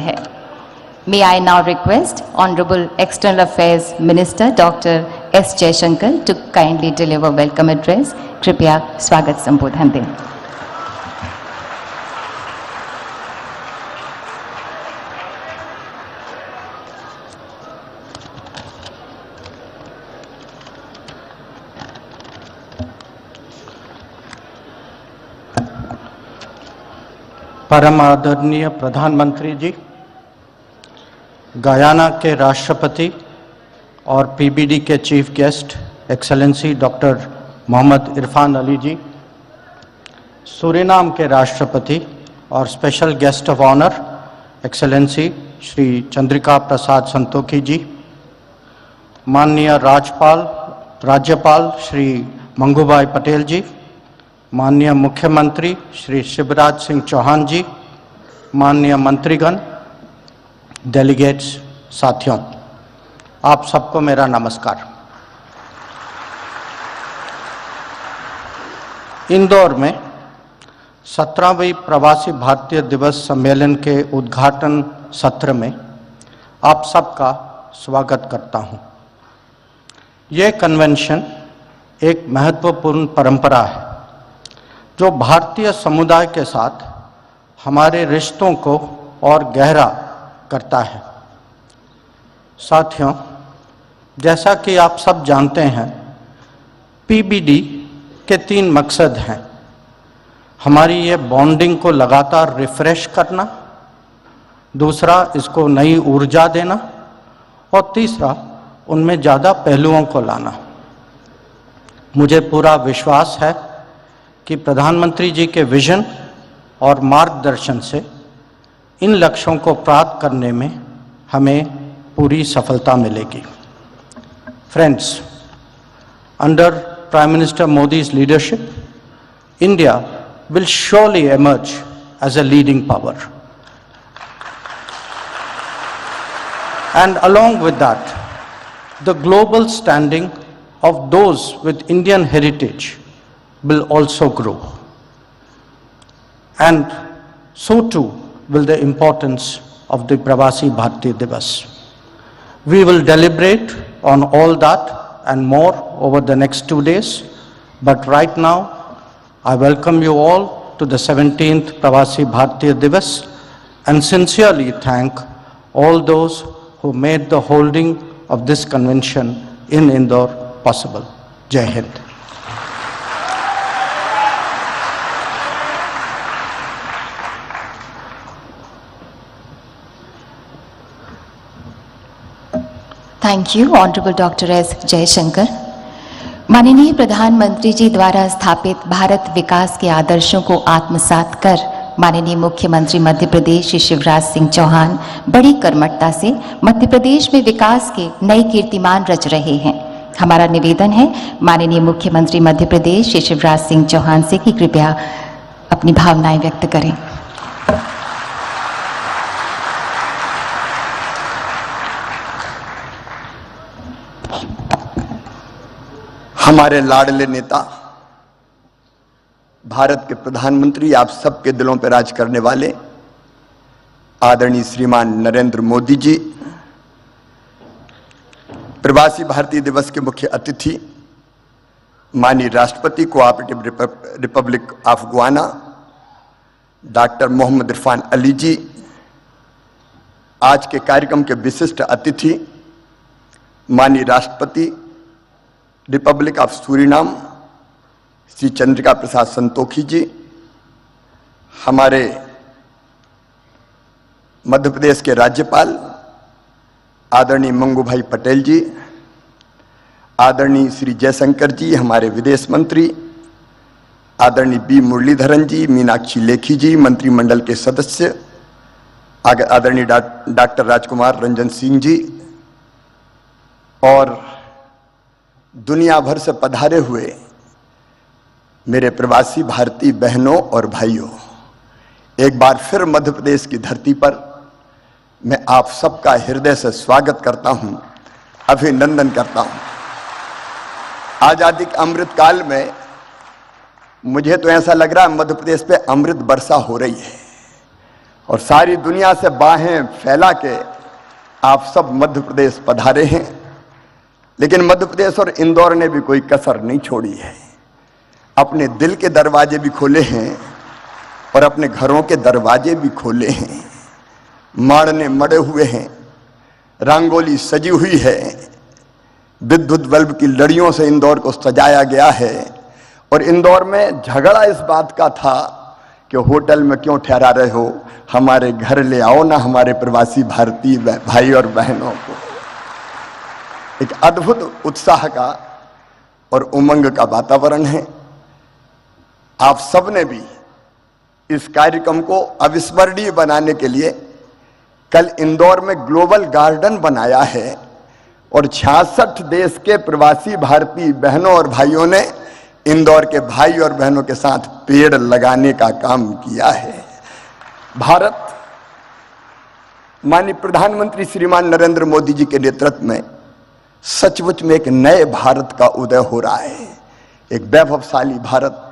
है। May I now request Honorable External Affairs Minister Dr. S. Jaishankar to kindly deliver welcome address. कृपया स्वागत संबोधन दें। परम आदरणीय प्रधानमंत्री जी, गयाना के राष्ट्रपति और पीबीडी के chief guest excellency doctor Mohammad Irfan Ali ji, Suriname के राष्ट्रपति और special guest of honour excellency Shri Chandrika Prasad Santokhi ji, माननीय राज्यपाल श्री मंगूभाई पटेल जी, माननीय मुख्यमंत्री श्री शिवराज सिंह चौहान जी, माननीय मंत्रीगण, डेलीगेट्स, साथियों, आप सबको मेरा नमस्कार। इंदौर में 17वीं प्रवासी भारतीय दिवस सम्मेलन के उद्घाटन सत्र में आप सबका स्वागत करता हूं। ये कन्वेंशन एक महत्वपूर्ण परंपरा है जो भारतीय समुदाय के साथ हमारे रिश्तों को और गहरा करता है। साथियों, जैसा कि आप सब जानते हैं, पीबीडी के 3 मकसद हैं। हमारी ये बॉन्डिंग को लगातार रिफ्रेश करना, दूसरा इसको नई ऊर्जा देना और तीसरा उनमें ज़्यादा पहलुओं को लाना। मुझे पूरा विश्वास है कि प्रधानमंत्री जी के विजन और मार्गदर्शन से इन लक्ष्यों को प्राप्त करने में हमें पूरी सफलता मिलेगी। Friends, under prime minister Modi's leadership, India will surely emerge as a leading power. And along with that, the global standing of those with Indian heritage will also grow, and so too will the importance of the Pravasi Bharatiya Divas. We will deliberate on all that and more over the next 2 days, but right now I welcome you all to the 17th Pravasi Bharatiya Divas and sincerely thank all those who made the holding of this convention in Indore possible. Jai Hind. Thank you honourable doctor S Jaishankar. माननीय प्रधानमंत्री जी द्वारा स्थापित भारत विकास के आदर्शों को आत्मसात कर माननीय मुख्यमंत्री मध्य प्रदेश श्री शिवराज सिंह चौहान बड़ी कर्मठता से मध्य प्रदेश में विकास के नए कीर्तिमान रच रहे हैं। हमारा निवेदन है माननीय मुख्यमंत्री मध्य प्रदेश श्री शिवराज सिंह चौहान से कि कृपया अपनी भावनाएं व्यक्त करें। हमारे लाडले नेता, भारत के प्रधानमंत्री, आप सबके दिलों पर राज करने वाले आदरणीय श्रीमान नरेंद्र मोदी जी, प्रवासी भारतीय दिवस के मुख्य अतिथि माननीय राष्ट्रपति cooperative republic of Guyana doctor Mohammad Irfan Ali ji, आज के कार्यक्रम के विशिष्ट अतिथि माननीय राष्ट्रपति republic of Suriname Shri Chandrika Prasad Santokhi ji, हमारे मध्य प्रदेश के राज्यपाल आदरणीय मंगूभाई पटेल जी, आदरणीय श्री जयशंकर जी, हमारे विदेश मंत्री आदरणीय बी मुरलीधरन जी, मीनाक्षी लेखी जी, मंत्रिमंडल के सदस्य आदरणीय डॉक्टर राजकुमार रंजन सिंह जी और दुनिया भर से पधारे हुए मेरे प्रवासी भारतीय बहनों और भाइयों, एक बार फिर मध्य प्रदेश की धरती पर मैं आप सबका हृदय से स्वागत करता हूं, अभिनंदन करता हूं। आजादी के अमृत काल में मुझे तो ऐसा लग रहा है मध्य प्रदेश पे अमृत वर्षा हो रही है और सारी दुनिया से बाहें फैला के आप सब मध्य प्रदेश पधारे हैं। लेकिन मध्य प्रदेश और इंदौर ने भी कोई कसर नहीं छोड़ी है। अपने दिल के दरवाजे भी खोले हैं और अपने घरों के दरवाजे भी खोले हैं। माड़ने मड़े हुए हैं, रंगोली सजी हुई है, विद्युत बल्ब की लड़ियों से इंदौर को सजाया गया है। और इंदौर में झगड़ा इस बात का था कि होटल में क्यों ठहरा रहे हो, हमारे घर ले आओ ना हमारे प्रवासी भारतीय भाई और बहनों को। एक अद्भुत उत्साह का और उमंग का वातावरण है। आप सबने भी इस कार्यक्रम को अविस्मरणीय बनाने के लिए कल इंदौर में ग्लोबल गार्डन बनाया है और 66 देश के प्रवासी भारतीय बहनों और भाइयों ने इंदौर के भाई और बहनों के साथ पेड़ लगाने का काम किया है। भारत माननीय प्रधानमंत्री श्रीमान नरेंद्र मोदी जी के नेतृत्व में सचमुच में एक नए भारत का उदय हो रहा है। एक वैभवशाली भारत,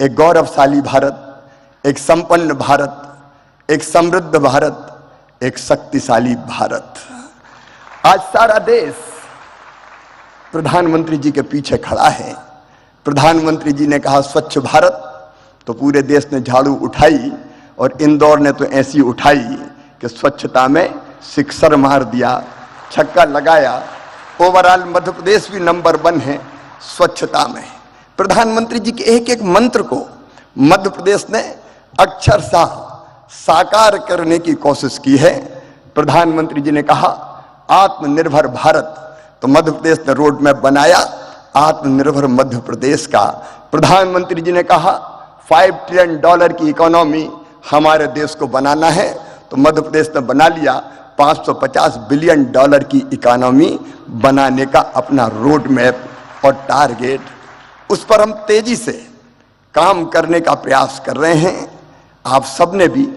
एक गौरवशाली भारत, एक संपन्न भारत, एक समृद्ध भारत, एक शक्तिशाली भारत। आज सारा देश प्रधानमंत्री जी के पीछे खड़ा है। प्रधानमंत्री जी ने कहा स्वच्छ भारत, तो पूरे देश ने झाड़ू उठाई और इंदौर ने तो ऐसी उठाई कि स्वच्छता में सिक्सर मार दिया, छक्का लगाया। ओवरऑल मध्य प्रदेश भी नंबर 1 है स्वच्छता में। प्रधानमंत्री जी के एक एक मंत्र को मध्य प्रदेश ने अक्षरशः साकार करने की कोशिश की है। प्रधानमंत्री जी ने कहा आत्मनिर्भर भारत, तो मध्य प्रदेश ने रोड मैप बनाया आत्मनिर्भर मध्य प्रदेश का। प्रधानमंत्री जी ने कहा $5 ट्रिलियन की इकोनॉमी हमारे देश को बनाना है, तो मध्य प्रदेश ने बना लिया $550 बिलियन की इकोनॉमी बनाने का अपना रोड मैप और टारगेट। उस पर हम तेजी से काम करने का प्रयास कर रहे हैं। आप सबने भी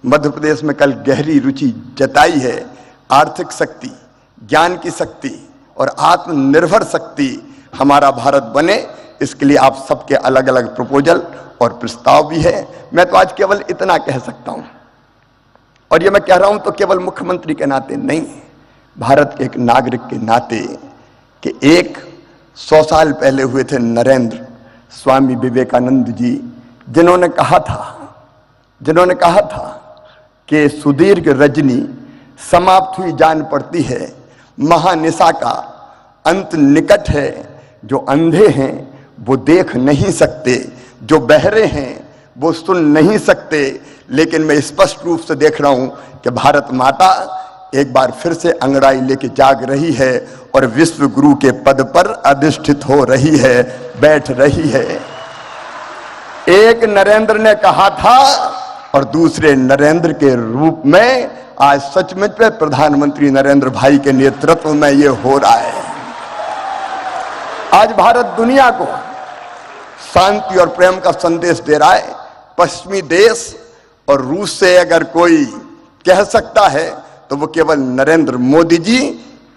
मध्य प्रदेश में कल गहरी रुचि जताई है। आर्थिक शक्ति, ज्ञान की शक्ति और आत्मनिर्भर शक्ति हमारा भारत बने, इसके लिए आप सबके अलग अलग प्रपोजल और प्रस्ताव भी है। मैं तो आज केवल इतना कह सकता हूं, और ये मैं कह रहा हूं तो केवल मुख्यमंत्री के नाते नहीं, भारत के एक नागरिक के नाते, कि 100 साल पहले हुए थे नरेंद्र स्वामी विवेकानंद जी, जिन्होंने कहा था कि सुदीर्घ रजनी समाप्त हुई जान पड़ती है, महानिशा का अंत निकट है। जो अंधे हैं वो देख नहीं सकते, जो बहरे हैं वो सुन नहीं सकते, लेकिन मैं स्पष्ट रूप से देख रहा हूं कि भारत माता एक बार फिर से अंगड़ाई लेके जाग रही है और विश्व गुरु के पद पर अधिष्ठित हो रही है, बैठ रही है। एक नरेंद्र ने कहा था और दूसरे नरेंद्र के रूप में आज सचमुच में प्रधानमंत्री नरेंद्र भाई के नेतृत्व में ये हो रहा है। आज भारत दुनिया को शांति और प्रेम का संदेश दे रहा है। पश्चिमी देश और रूस से अगर कोई कह सकता है तो वो केवल नरेंद्र मोदी जी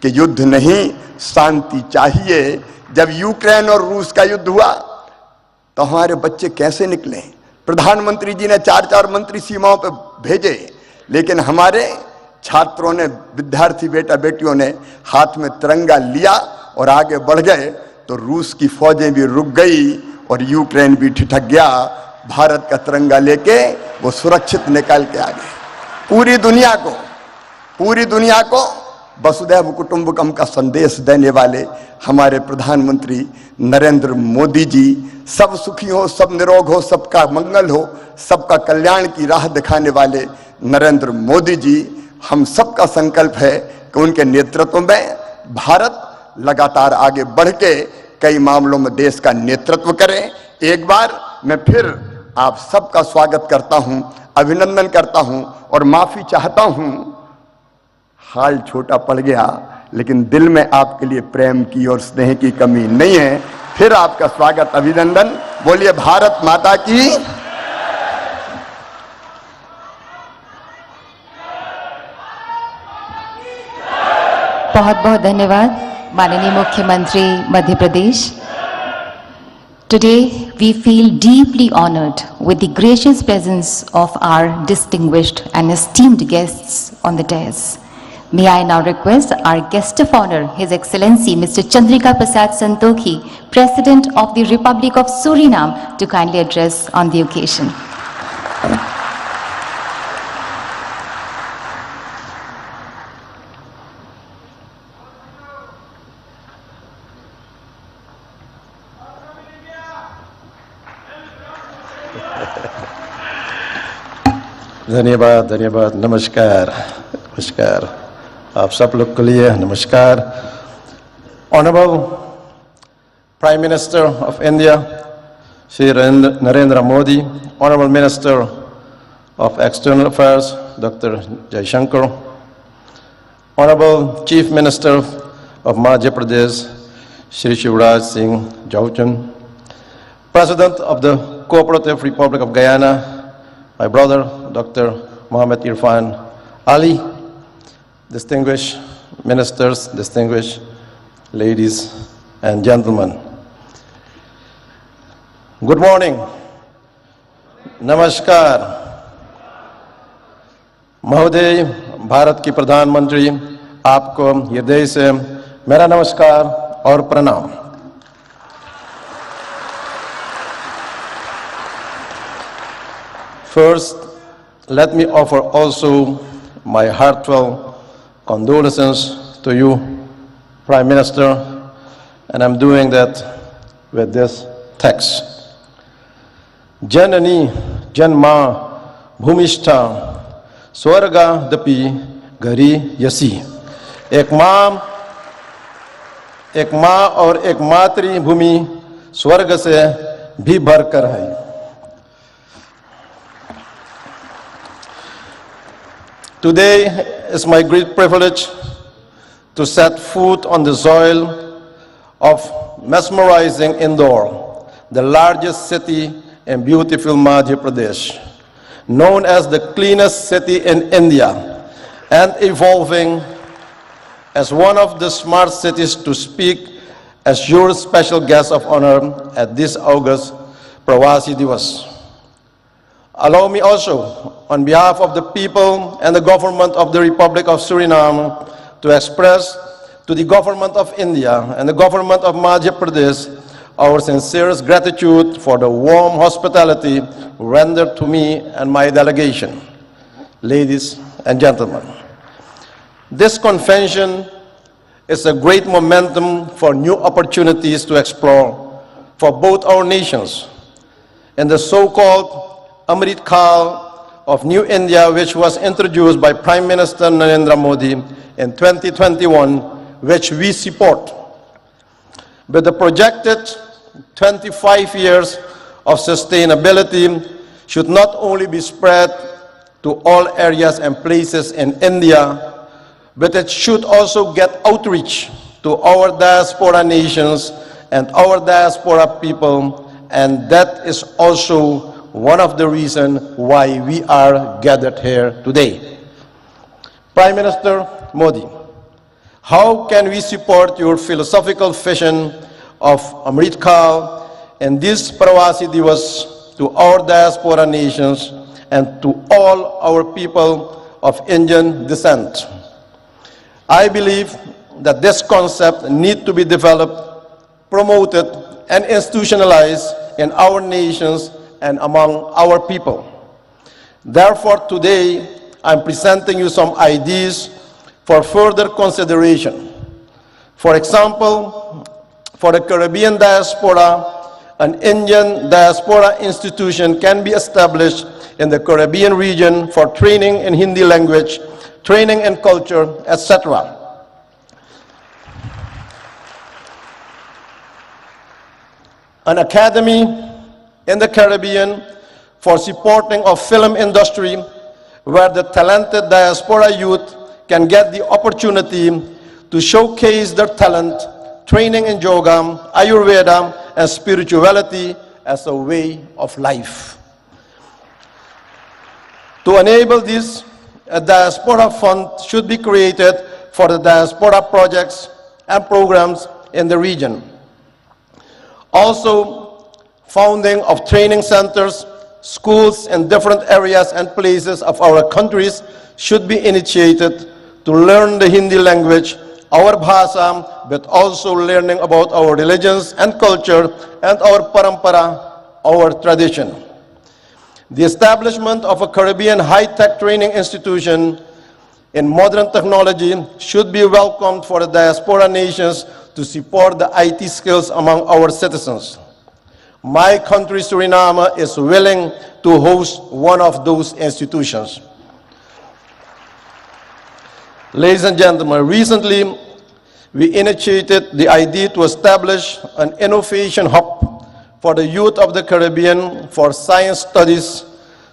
कि युद्ध नहीं, शांति चाहिए। जब यूक्रेन और रूस का युद्ध हुआ तो हमारे बच्चे कैसे निकले? प्रधानमंत्री जी ने 4-4 मंत्री सीमाओं पर भेजे, लेकिन हमारे छात्रों ने, विद्यार्थी बेटा बेटियों ने हाथ में तिरंगा लिया और आगे बढ़ गए, तो रूस की फौजें भी रुक गई और यूक्रेन भी ठिठक गया। भारत का तिरंगा लेके वो सुरक्षित निकल के आ गए। पूरी दुनिया को वसुधैव कुटुंबकम का संदेश देने वाले हमारे प्रधानमंत्री नरेंद्र मोदी जी, सब सुखी हो, सब निरोग हो, सबका मंगल हो, सबका कल्याण की राह दिखाने वाले नरेंद्र मोदी जी, हम सबका संकल्प है कि उनके नेतृत्व में भारत लगातार आगे बढ़ के कई मामलों में देश का नेतृत्व करे। एक बार मैं फिर आप सबका स्वागत करता हूं, अभिनंदन करता हूं और माफी चाहता हूं। हाल छोटा पड़ गया, लेकिन दिल में आपके लिए प्रेम की और स्नेह की कमी नहीं है। फिर आपका स्वागत, अभिनंदन। बोलिए भारत माता की। बहुत बहुत धन्यवाद माननीय मुख्यमंत्री Madhya Pradesh. Today, we feel deeply honored with the gracious presence of our distinguished and esteemed guests on the dais. May I now request our guest of honor, His Excellency Mr. Chandrika Prasad Santokhi, President of the Republic of Suriname, to kindly address on the occasion. धन्यवाद धन्यवाद नमस्कार नमस्कार आप सब लोग के लिए नमस्कार Honorable Prime Minister of India Shri Narendra Modi, Honorable Minister of External Affairs Dr. Jaishankar, Honorable Chief Minister of Madhya Pradesh Shri Shivraj Singh Chauhan, President of the Cooperative Republic of Guyana my brother, Dr. Mohammed Irfan Ali, distinguished ministers, distinguished ladies and gentlemen. Good morning. Namaskar. महोदय, भारत की प्रधानमंत्री, आपको हृदय से मेरा नमस्कार और प्रणाम. First, let me offer also my heartfelt condolences to you, Prime Minister, and I'm doing that with this text. Janani Janma Bhumishta Swarga Dapi Gari Yasi. एक माँ और एक मातृभूमि स्वर्ग से भी भरकर है. Today is my great privilege to set foot on the soil of mesmerizing Indore, the largest city in beautiful Madhya Pradesh, known as the cleanest city in India, and evolving as one of the smart cities to speak as your special guest of honor at this August Pravasi Divas. Allow me also, on behalf of the people and the government of the Republic of Suriname, to express to the government of India and the government of Madhya Pradesh our sincerest gratitude for the warm hospitality rendered to me and my delegation. Ladies and gentlemen, this convention is a great momentum for new opportunities to explore for both our nations. In the so-called Amrit Kal of New India, which was introduced by Prime Minister Narendra Modi in 2021, which we support. With the projected 25 years of sustainability should not only be spread to all areas and places in India, but it should also get outreach to our diaspora nations and our diaspora people, and that is also one of the reasons why we are gathered here today. Prime Minister Modi, how can we support your philosophical vision of Amrit Kal and this Pravasi Divas to our diaspora nations and to all our people of Indian descent? I believe that this concept needs to be developed, promoted, and institutionalized in our nations and among our people. Therefore, today, I'm presenting you some ideas for further consideration. For example, for the Caribbean diaspora, an Indian diaspora institution can be established in the Caribbean region for training in Hindi language, training in culture, etc. An academy in the Caribbean for supporting of film industry, where the talented diaspora youth can get the opportunity to showcase their talent, training in yoga, Ayurveda, and spirituality as a way of life. To enable this, a diaspora fund should be created for the diaspora projects and programs in the region. Also, founding of training centers, schools in different areas and places of our countries should be initiated to learn the Hindi language, our bhasha, but also learning about our religions and culture and our parampara, our tradition. The establishment of a Caribbean high-tech training institution in modern technology should be welcomed for the diaspora nations to support the IT skills among our citizens. My country, Suriname, is willing to host one of those institutions. Ladies and gentlemen, recently we initiated the idea to establish an innovation hub for the youth of the Caribbean for science studies,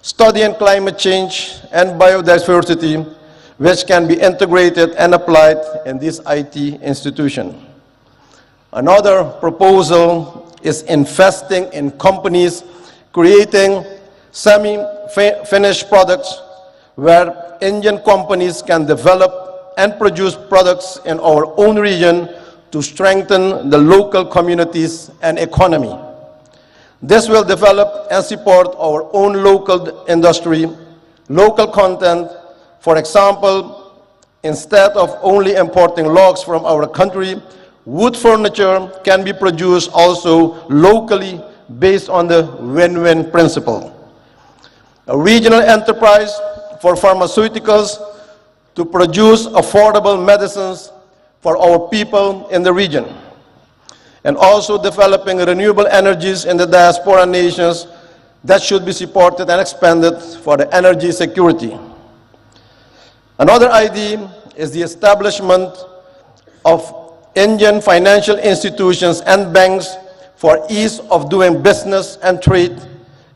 studying climate change and biodiversity, which can be integrated and applied in this IT institution. Another proposal is investing in companies creating semi-finished products where Indian companies can develop and produce products in our own region to strengthen the local communities and economy. This will develop and support our own local industry, local content. For example, instead of only importing logs from our country, wood furniture can be produced also locally based on the win-win principle. A regional enterprise for pharmaceuticals to produce affordable medicines for our people in the region. And also developing renewable energies in the diaspora nations that should be supported and expanded for the energy security. Another idea is the establishment of Indian financial institutions and banks for ease of doing business and trade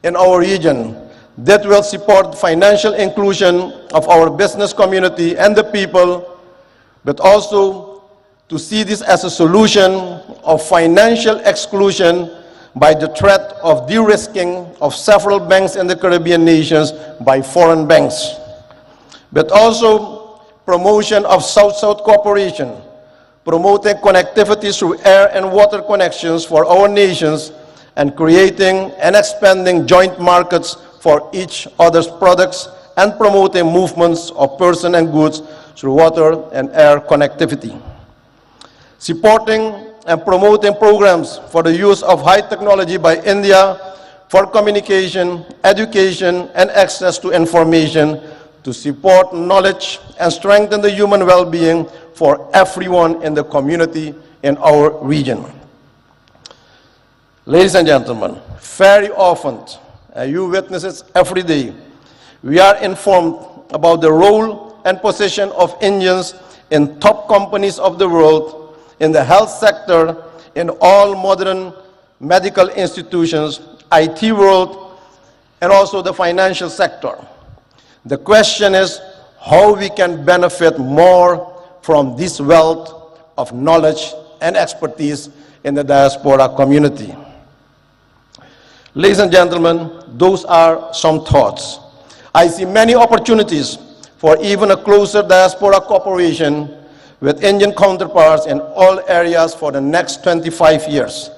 in our region that will support financial inclusion of our business community and the people, but also to see this as a solution of financial exclusion by the threat of de-risking of several banks in the Caribbean nations by foreign banks, but also promotion of South-South cooperation, promoting connectivity through air and water connections for our nations, and creating and expanding joint markets for each other's products, and promoting movements of persons and goods through water and air connectivity. Supporting and promoting programs for the use of high technology by India for communication, education, and access to information to support knowledge and strengthen the human well-being for everyone in the community in our region. Ladies and gentlemen, very often, you witness it every day, we are informed about the role and position of Indians in top companies of the world, in the health sector, in all modern medical institutions, IT world, and also the financial sector. The question is how we can benefit more from this wealth of knowledge and expertise in the diaspora community. Ladies and gentlemen, those are some thoughts. I see many opportunities for even a closer diaspora cooperation with Indian counterparts in all areas for the next 25 years.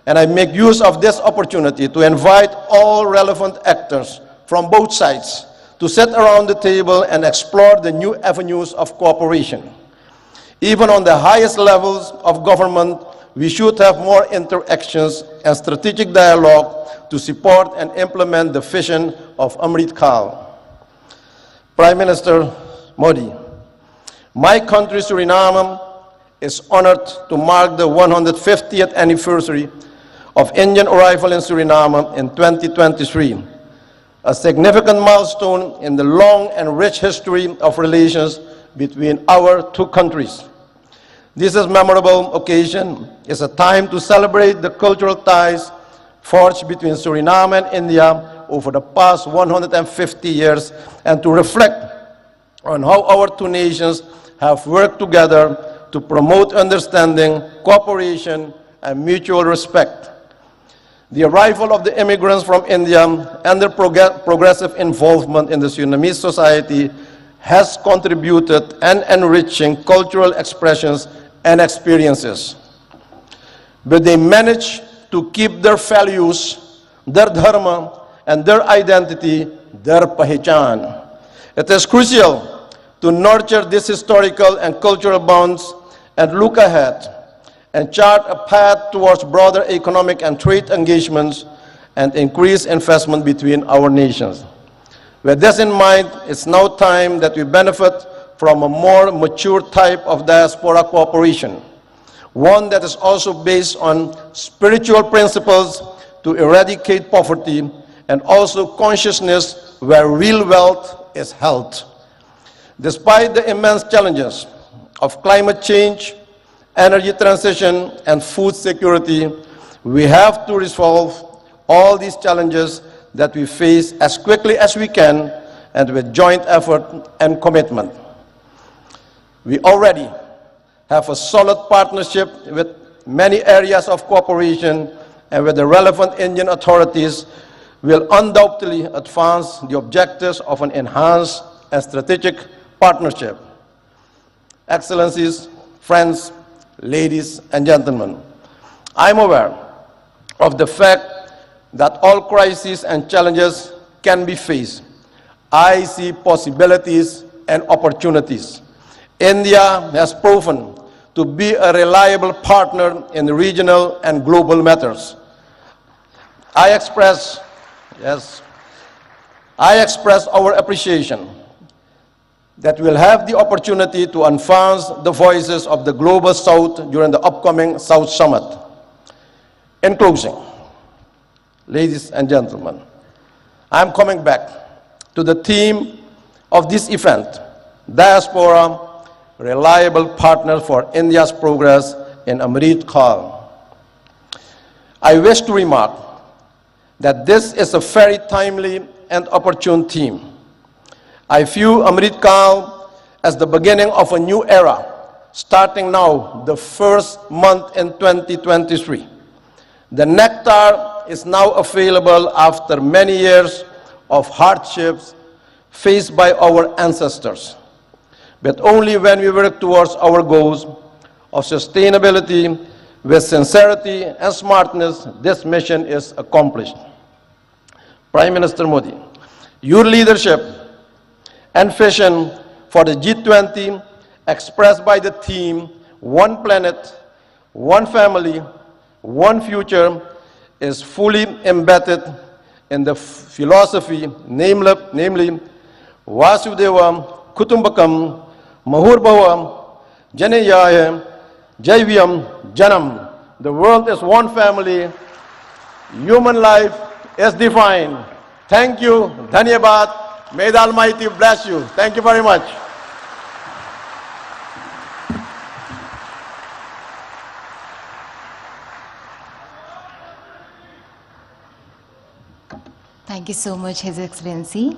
And I make use of this opportunity to invite all relevant actors from both sides to sit around the table and explore the new avenues of cooperation. Even on the highest levels of government, we should have more interactions and strategic dialogue to support and implement the vision of Amrit Kaal. Prime Minister Modi, my country, Suriname, is honored to mark the 150th anniversary of Indian arrival in Suriname in 2023, a significant milestone in the long and rich history of relations between our two countries. This is a memorable occasion. It's a time to celebrate the cultural ties forged between Suriname and India over the past 150 years and to reflect on how our two nations have worked together to promote understanding, cooperation, and mutual respect. The arrival of the immigrants from India and their progressive involvement in the Surinamese society has contributed and enriching cultural expressions and experiences. But they managed to keep their values, their dharma, and their identity, their pahichan. It is crucial to nurture these historical and cultural bonds and look ahead and chart a path towards broader economic and trade engagements and increased investment between our nations. With this in mind, it's now time that we benefit from a more mature type of diaspora cooperation, one that is also based on spiritual principles to eradicate poverty and also consciousness where real wealth is held. Despite the immense challenges of climate change, energy transition, and food security, we have to resolve all these challenges that we face as quickly as we can and with joint effort and commitment. We already have a solid partnership with many areas of cooperation, and with the relevant Indian authorities will undoubtedly advance the objectives of an enhanced and strategic partnership. Excellencies, friends, ladies and gentlemen, I'm aware of the fact that all crises and challenges can be faced. I see possibilities and opportunities. India has proven to be a reliable partner in regional and global matters. I express our appreciation that we'll have the opportunity to advance the voices of the Global South during the upcoming South Summit. In closing, ladies and gentlemen, I'm coming back to the theme of this event, Diaspora, Reliable Partner for India's Progress in Amrit Kaal. I wish to remark that this is a very timely and opportune theme. I view Amrit Kaal as the beginning of a new era, starting now, the first month in 2023. The nectar is now available after many years of hardships faced by our ancestors. But only when we work towards our goals of sustainability with sincerity and smartness, this mission is accomplished. Prime Minister Modi, your leadership and vision for the G20 expressed by the theme, One Planet, One Family, One Future, is fully embedded in the philosophy, namely Vasudeva Kutumbakam Mahurbhava Janeyaya Jaivyam Janam. The world is one family. Human life is divine. Thank you. Dhanyabad. May the Almighty bless you. Thank you very much. Thank you so much, His Excellency.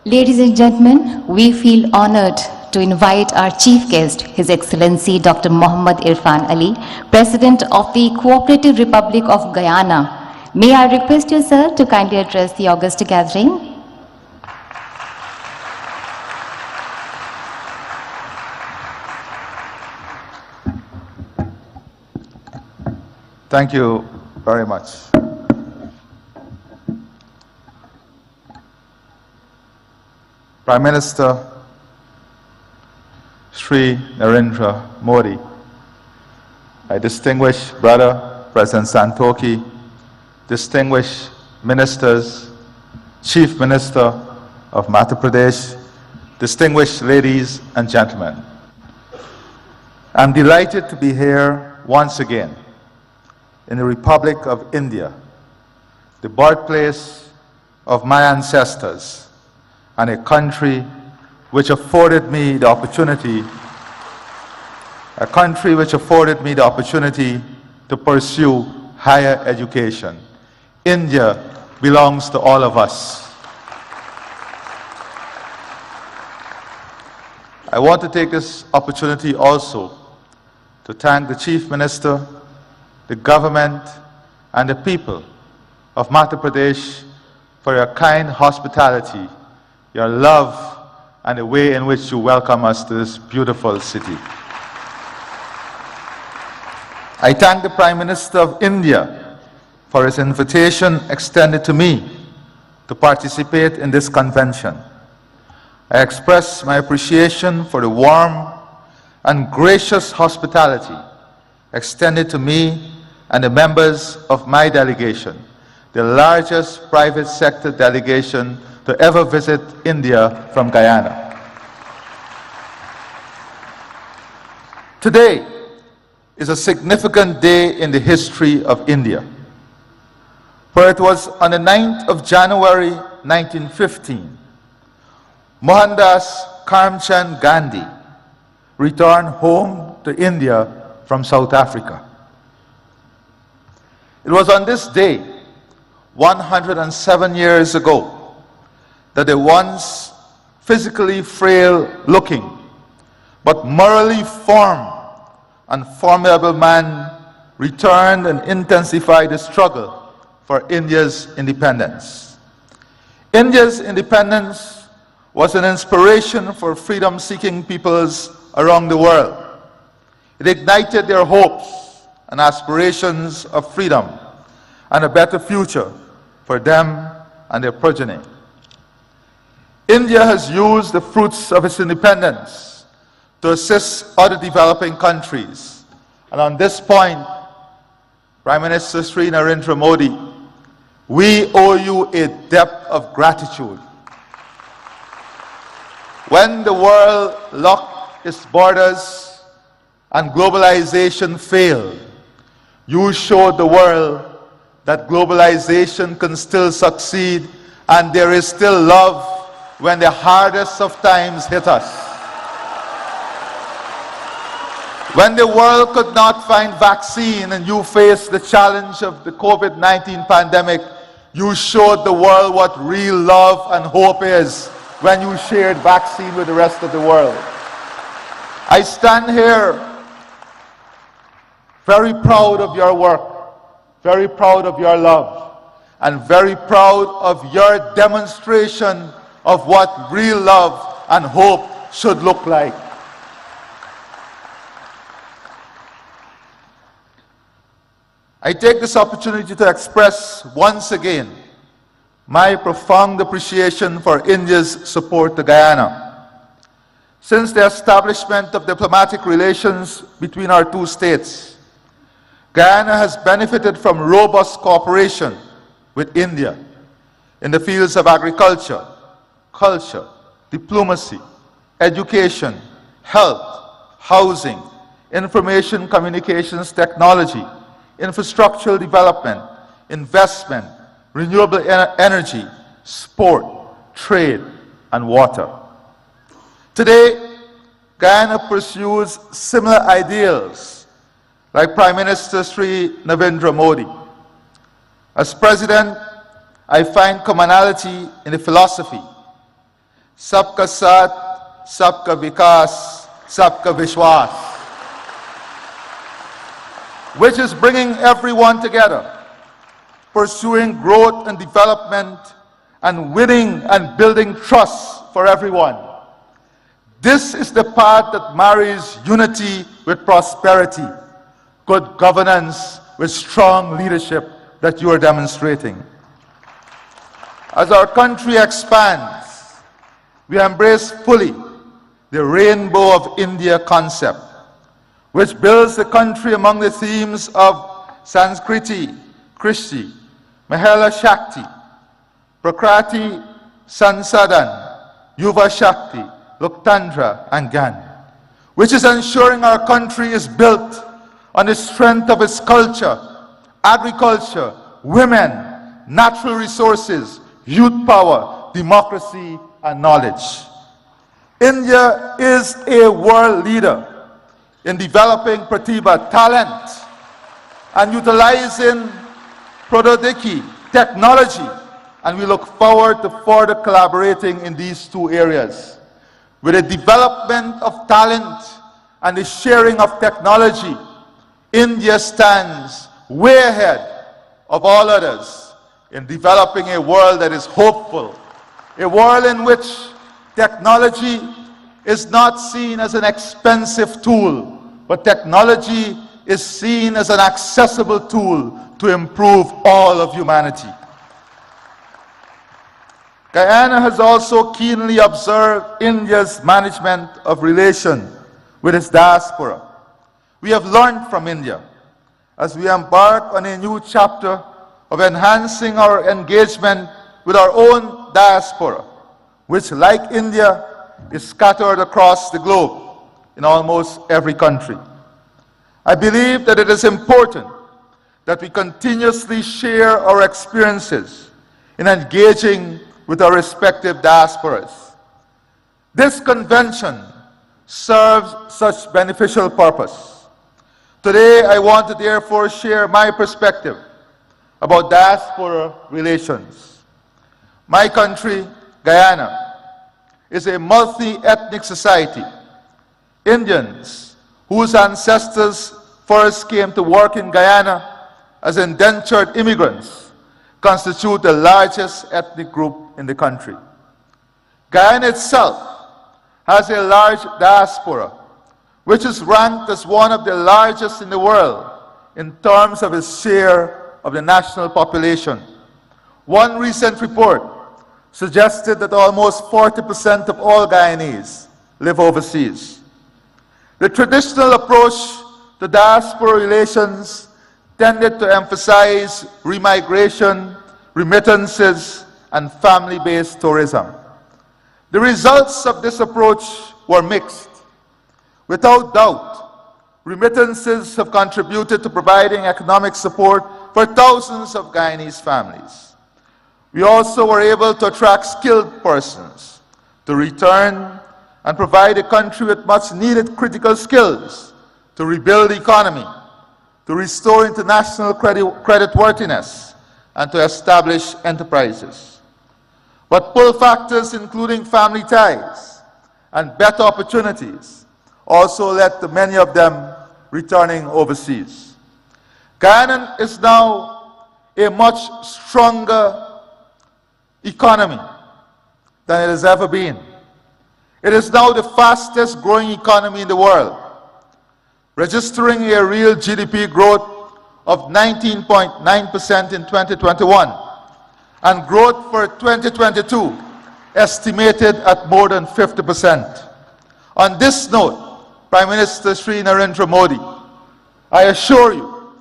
Ladies and gentlemen, we feel honored to invite our chief guest, His Excellency Dr. Muhammad Irfan Ali, President of the Cooperative Republic of Guyana. May I request you, sir, to kindly address the august gathering. Thank you very much. Prime Minister Shri Narendra Modi, my distinguished brother, President Santokhi, distinguished ministers, Chief Minister of Madhya Pradesh, distinguished ladies and gentlemen. I'm delighted to be here once again in the Republic of India, the birthplace of my ancestors, and a country which afforded me the opportunity, to pursue higher education. India belongs to all of us. I want to take this opportunity also to thank the Chief Minister, the government, and the people of Madhya Pradesh for your kind hospitality, your love, and the way in which you welcome us to this beautiful city. I thank the Prime Minister of India for his invitation extended to me to participate in this convention. I express my appreciation for the warm and gracious hospitality extended to me and the members of my delegation, the largest private sector delegation to ever visit India from Guyana. Today is a significant day in the history of India, for it was on the 9th of January 1915, Mohandas Karamchand Gandhi returned home to India from South Africa. It was on this day, 107 years ago, that the once physically frail-looking but morally firm and formidable man returned and intensified the struggle for India's independence. India's independence was an inspiration for freedom-seeking peoples around the world. It ignited their hopes and aspirations of freedom and a better future for them and their progeny. India has used the fruits of its independence to assist other developing countries. And on this point, Prime Minister Sri Narendra Modi, we owe you a debt of gratitude. When the world locked its borders and globalization failed, you showed the world that globalization can still succeed and there is still love when the hardest of times hit us. When the world could not find vaccine and you faced the challenge of the COVID-19 pandemic, you showed the world what real love and hope is when you shared vaccine with the rest of the world. I stand here very proud of your work, very proud of your love, and very proud of your demonstration of what real love and hope should look like. I take this opportunity to express once again my profound appreciation for India's support to Guyana. Since the establishment of diplomatic relations between our two states, Guyana has benefited from robust cooperation with India in the fields of agriculture, culture, diplomacy, education, health, housing, information communications technology, infrastructural development, investment, renewable energy, sport, trade, and water. Today, Guyana pursues similar ideals like Prime Minister Sri Narendra Modi. As President, I find commonality in the philosophy, Sabka Saath, Sabka Vikas, Sabka Vishwas, which is bringing everyone together, pursuing growth and development, and winning and building trust for everyone. This is the path that marries unity with prosperity, good governance with strong leadership that you are demonstrating. As our country expands, we embrace fully the Rainbow of India concept, which builds the country among the themes of Sanskriti, Krishti, Mahela Shakti, Prakriti, Sansadan, Yuva Shakti, Loktandra, and Gyan, which is ensuring our country is built on the strength of its culture, agriculture, women, natural resources, youth power, democracy, and knowledge. India is a world leader in developing pratibha, talent, and utilizing Prododiki, technology, and we look forward to further collaborating in these two areas. With the development of talent and the sharing of technology, India stands way ahead of all others in developing a world that is hopeful, a world in which technology is not seen as an expensive tool, but technology is seen as an accessible tool to improve all of humanity. Guyana has also keenly observed India's management of relations with its diaspora. We have learned from India as we embark on a new chapter of enhancing our engagement with our own diaspora, which, like India, is scattered across the globe in almost every country. I believe that it is important that we continuously share our experiences in engaging with our respective diasporas. This convention serves such beneficial purpose. Today, I want to therefore share my perspective about diaspora relations. My country, Guyana, is a multi-ethnic society. Indians, whose ancestors first came to work in Guyana as indentured immigrants, constitute the largest ethnic group in the country. Guyana itself has a large diaspora, which is ranked as one of the largest in the world in terms of its share of the national population. One recent report suggested that almost 40% of all Guyanese live overseas. The traditional approach to diaspora relations tended to emphasize remigration, remittances, and family-based tourism. The results of this approach were mixed. Without doubt, remittances have contributed to providing economic support for thousands of Guyanese families. We also were able to attract skilled persons to return and provide the country with much needed critical skills to rebuild the economy, to restore international creditworthiness, and to establish enterprises. But pull factors including family ties and better opportunities also led to many of them returning overseas. Guyana is now a much stronger economy than it has ever been. It is now the fastest growing economy in the world, registering a real GDP growth of 19.9% in 2021 and growth for 2022 estimated at more than 50%. On this note, Prime Minister Shri Narendra Modi, I assure you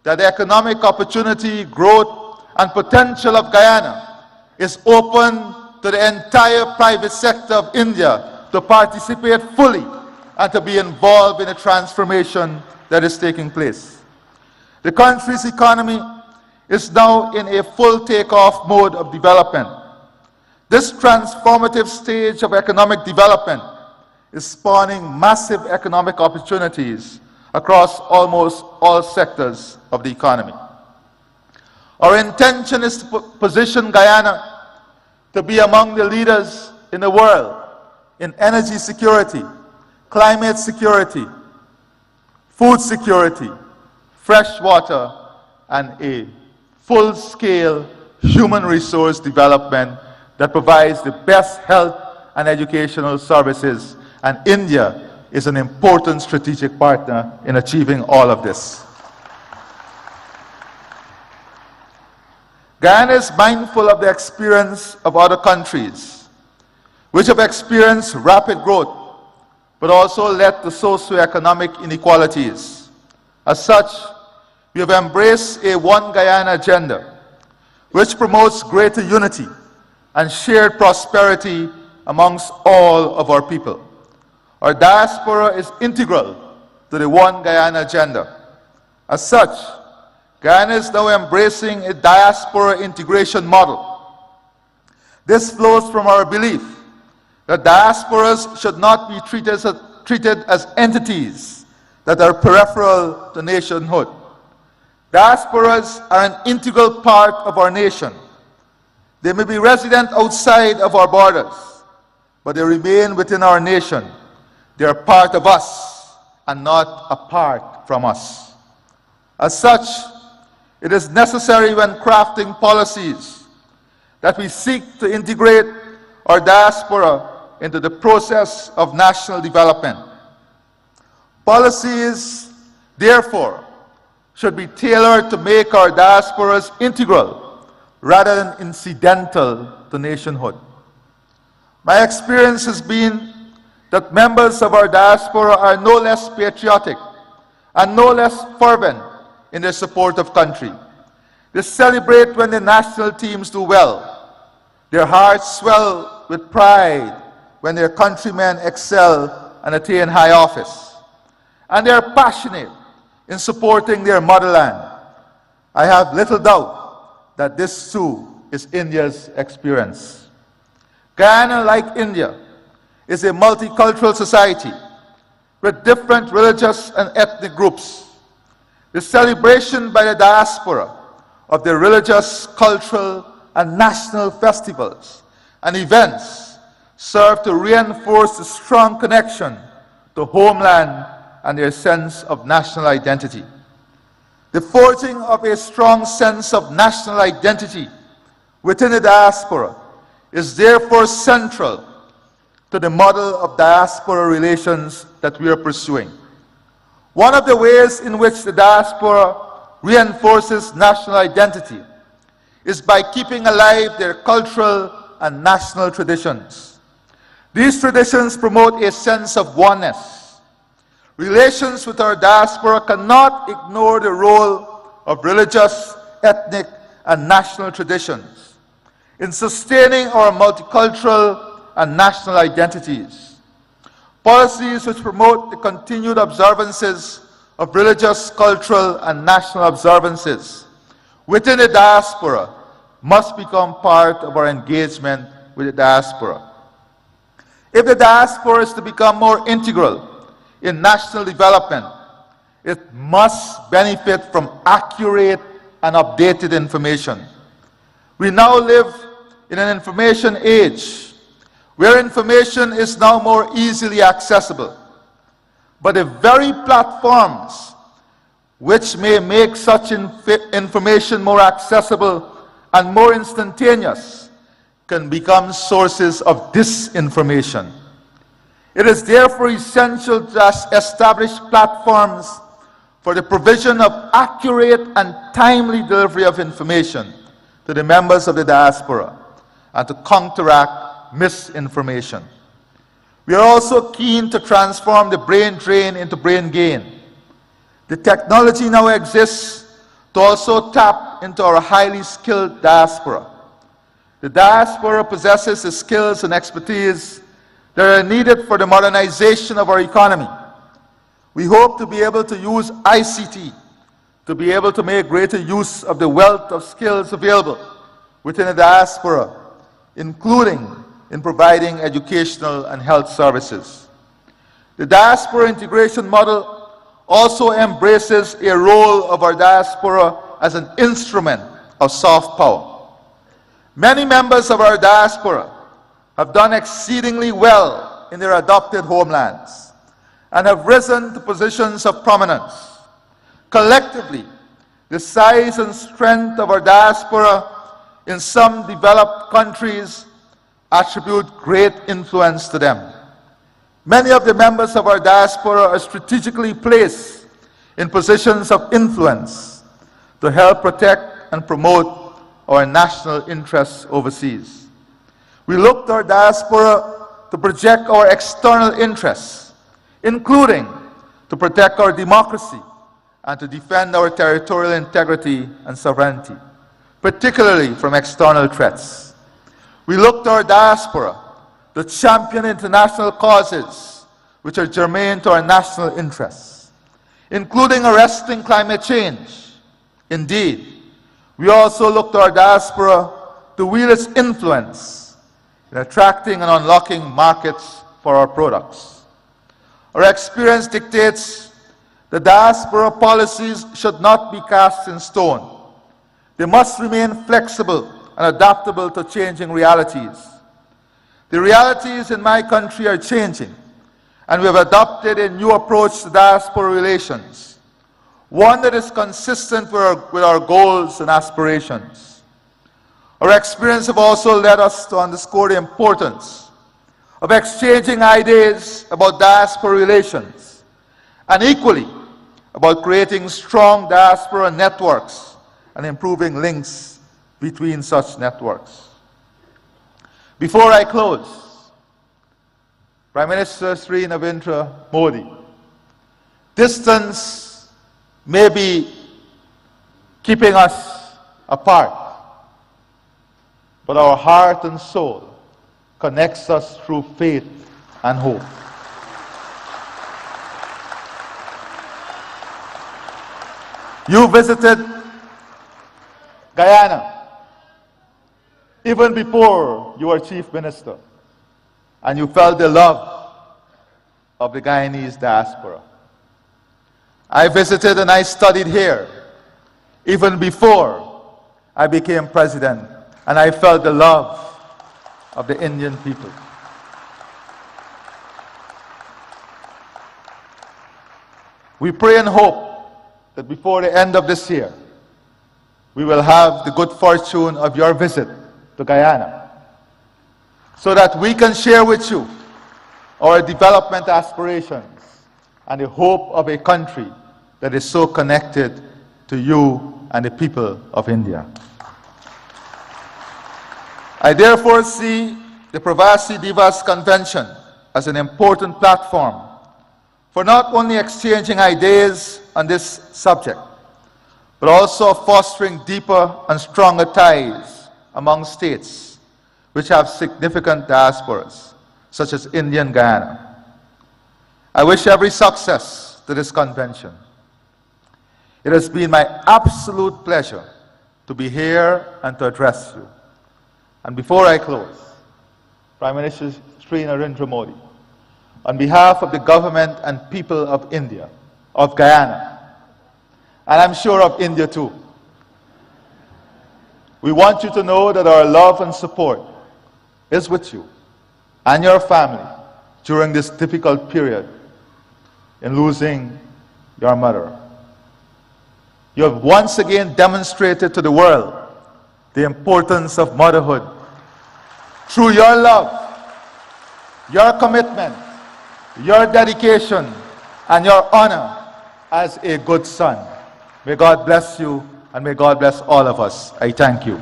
that the economic opportunity, growth, and potential of Guyana is open to the entire private sector of India to participate fully and to be involved in the transformation that is taking place. The country's economy is now in a full takeoff mode of development. This transformative stage of economic development is spawning massive economic opportunities across almost all sectors of the economy. Our intention is to position Guyana to be among the leaders in the world in energy security, climate security, food security, fresh water, and a full-scale human resource development that provides the best health and educational services, and India is an important strategic partner in achieving all of this. Guyana is mindful of the experience of other countries, which have experienced rapid growth, but also led to socioeconomic inequalities. As such, we have embraced a One Guyana agenda, which promotes greater unity and shared prosperity amongst all of our people. Our diaspora is integral to the One Guyana agenda. As such, Guyana is now embracing a diaspora integration model. This flows from our belief that diasporas should not be treated as entities that are peripheral to nationhood. Diasporas are an integral part of our nation. They may be resident outside of our borders, but they remain within our nation. They are part of us and not apart from us. As such, it is necessary when crafting policies that we seek to integrate our diaspora into the process of national development. Policies therefore, should be tailored to make our diasporas integral rather than incidental to nationhood. My experience has been that members of our diaspora are no less patriotic and no less fervent in their support of country. They celebrate when the national teams do well. Their hearts swell with pride when their countrymen excel and attain high office. And they are passionate in supporting their motherland. I have little doubt that this too is India's experience. Guyana, like India, is a multicultural society with different religious and ethnic groups. The celebration by the diaspora of their religious, cultural, and national festivals and events serve to reinforce the strong connection to homeland and their sense of national identity. The forging of a strong sense of national identity within the diaspora is therefore central to the model of diaspora relations that we are pursuing. One of the ways in which the diaspora reinforces national identity is by keeping alive their cultural and national traditions. These traditions promote a sense of oneness. Relations with our diaspora cannot ignore the role of religious, ethnic, and national traditions in sustaining our multicultural and national identities. Policies which promote the continued observances of religious, cultural, and national observances within the diaspora must become part of our engagement with the diaspora. If the diaspora is to become more integral in national development, it must benefit from accurate and updated information. We now live in an information age where information is now more easily accessible. But the very platforms which may make such information more accessible and more instantaneous can become sources of disinformation. It is therefore essential to establish platforms for the provision of accurate and timely delivery of information to the members of the diaspora and to counteract misinformation. We are also keen to transform the brain drain into brain gain. The technology now exists to also tap into our highly skilled diaspora. The diaspora possesses the skills and expertise that are needed for the modernization of our economy. We hope to be able to use ICT to be able to make greater use of the wealth of skills available within the diaspora, including in providing educational and health services. The diaspora integration model also embraces a role of our diaspora as an instrument of soft power. Many members of our diaspora have done exceedingly well in their adopted homelands and have risen to positions of prominence. Collectively, the size and strength of our diaspora in some developed countries attribute great influence to them. Many of the members of our diaspora are strategically placed in positions of influence to help protect and promote our national interests overseas. We look to our diaspora to project our external interests, including to protect our democracy and to defend our territorial integrity and sovereignty, particularly from external threats. We look to our diaspora to champion international causes which are germane to our national interests, including arresting climate change. Indeed, we also look to our diaspora to wield its influence in attracting and unlocking markets for our products. Our experience dictates the diaspora policies should not be cast in stone. They must remain flexible and adaptable to changing realities. The realities in my country are changing, and we have adopted a new approach to diaspora relations, one that is consistent with our goals and aspirations. Our experience has also led us to underscore the importance of exchanging ideas about diaspora relations, and equally about creating strong diaspora networks and improving links between such networks. Before I close, Prime Minister Sri Narendra Modi, distance may be keeping us apart, but our heart and soul connects us through faith and hope. You visited Guyana even before you were Chief Minister, and you felt the love of the Guyanese diaspora. I visited and I studied here even before I became President, and I felt the love of the Indian people. We pray and hope that before the end of this year, we will have the good fortune of your visit to Guyana, so that we can share with you our development aspirations and the hope of a country that is so connected to you and the people of India. I therefore see the Pravasi Divas Convention as an important platform for not only exchanging ideas on this subject, but also fostering deeper and stronger ties among states which have significant diasporas, such as Indian Guyana. I wish every success to this convention. It has been my absolute pleasure to be here and to address you. And before I close, Prime Minister Sri Narendra Modi, on behalf of the government and people of India, of Guyana, and I'm sure of India too, we want you to know that our love and support is with you and your family during this difficult period in losing your mother. You have once again demonstrated to the world the importance of motherhood through your love, your commitment, your dedication, and your honor as a good son. May God bless you, and may God bless all of us. I thank you.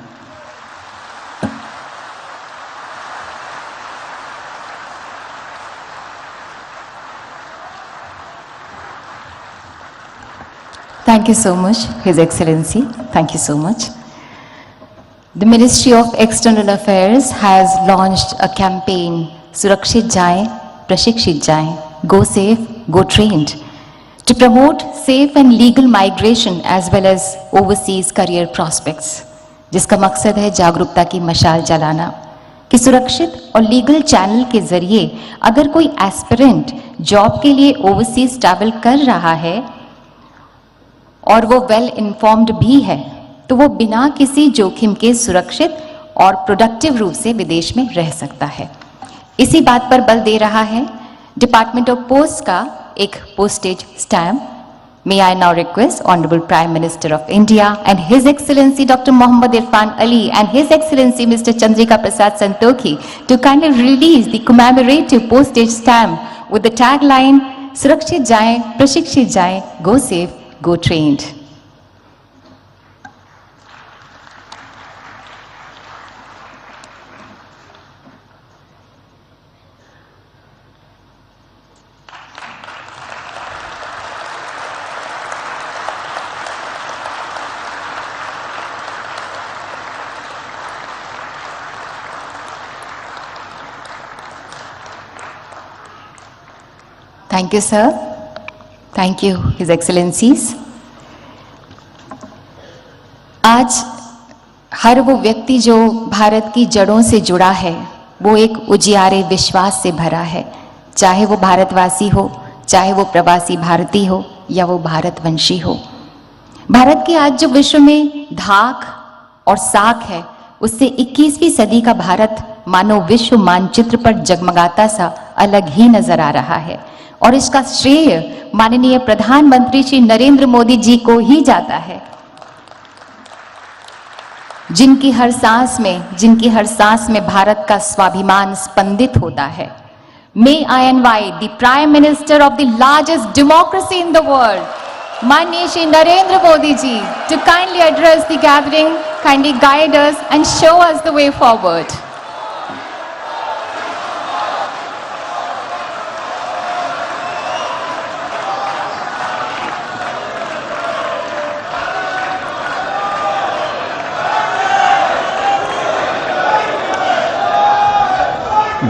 Thank you so much, His Excellency. Thank you so much. The Ministry of External Affairs has launched a campaign, Surakshit Jaye, Prashikshit Jaye, Go Safe, Go Trained, to promote safe and legal migration as well as overseas career prospects, जिसका मकसद है जागरूकता की मशाल जलाना कि सुरक्षित और लीगल चैनल के जरिए अगर कोई एस्पिरेंट जॉब के लिए ओवरसीज ट्रैवल कर रहा है और वो वेल इन्फॉर्म्ड भी है, तो वो बिना किसी जोखिम के सुरक्षित और प्रोडक्टिव रूप से विदेश में रह सकता है। इसी बात पर बल दे रहा है डिपार्टमेंट ऑफ पोस्ट का एक postage stamp. May I now request Honorable Prime Minister of India and His Excellency Dr. Mohammad Irfan Ali and His Excellency Mr. Chandrika Prasad Santokhi to kindly release the commemorative postage stamp with the tagline Surakshit Jaye, Prashikshit Jaye, Go Safe, Go Trained. Thank you, sir. Thank you, His Excellencies. आज हर वो व्यक्ति जो भारत की जड़ों से जुड़ा है, वो एक उजियारे विश्वास से भरा है, चाहे वो भारतवासी हो, चाहे वो प्रवासी भारतीय हो या वो भारतवंशी हो। भारत की आज जो विश्व में धाक और साख है, उससे 21वीं सदी का भारत मानो विश्व मानचित्र पर जगमगाता सा अलग ही नजर आ रहा है और इसका श्रेय माननीय प्रधानमंत्री श्री नरेंद्र मोदी जी को ही जाता है, जिनकी हर सांस में भारत का स्वाभिमान स्पंदित होता है। May I invite the Prime Minister of the largest democracy in the world, Manya Shri Narendra Modi ji to kindly address the gathering, kindly guide us and show us the way forward.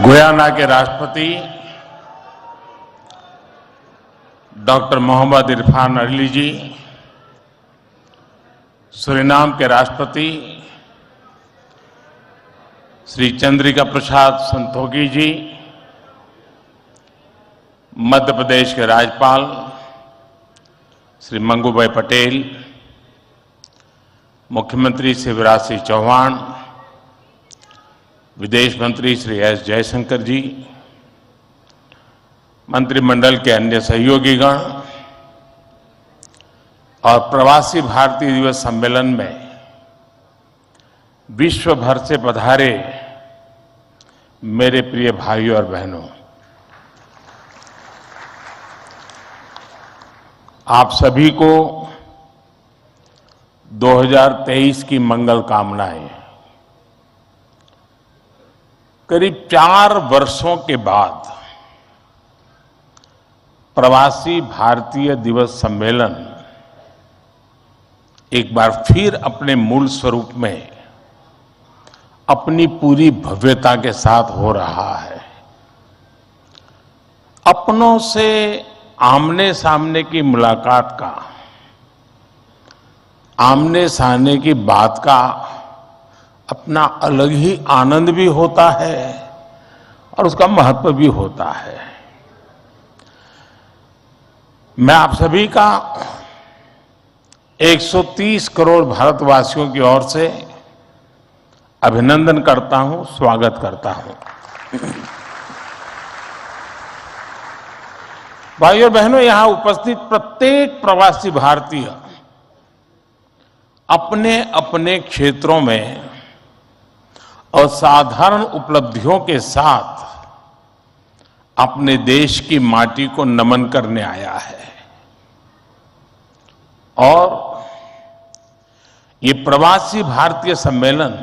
Guyana के राष्ट्रपति doctor Mohammad Irfan Ali ji, Suriname के राष्ट्रपति श्री चंद्रिका प्रसाद संतोखी जी, मध्य प्रदेश के राज्यपाल श्री मंगूभाई पटेल, मुख्यमंत्री शिवराज सिंह चौहान, विदेश मंत्री Shri S Jaishankar जी, मंत्रिमंडल के अन्य सहयोगीगण और प्रवासी भारतीय दिवस सम्मेलन में विश्व भर से पधारे मेरे प्रिय भाइयों और बहनों, आप सभी को 2023 की मंगल कामनाएं। करीब 4 वर्षों के बाद प्रवासी भारतीय दिवस सम्मेलन एक बार फिर अपने मूल स्वरूप में अपनी पूरी भव्यता के साथ हो रहा है। अपनों से आमने सामने की मुलाकात का, आमने सामने की बात का अपना अलग ही आनंद भी होता है और उसका महत्व भी होता है। मैं आप सभी का 130 करोड़ भारतवासियों की ओर से अभिनंदन करता हूं, स्वागत करता हूं। भाइयों बहनों, यहां उपस्थित प्रत्येक प्रवासी भारतीय अपने अपने क्षेत्रों में असाधारण उपलब्धियों के साथ अपने देश की माटी को नमन करने आया है। और ये प्रवासी भारतीय सम्मेलन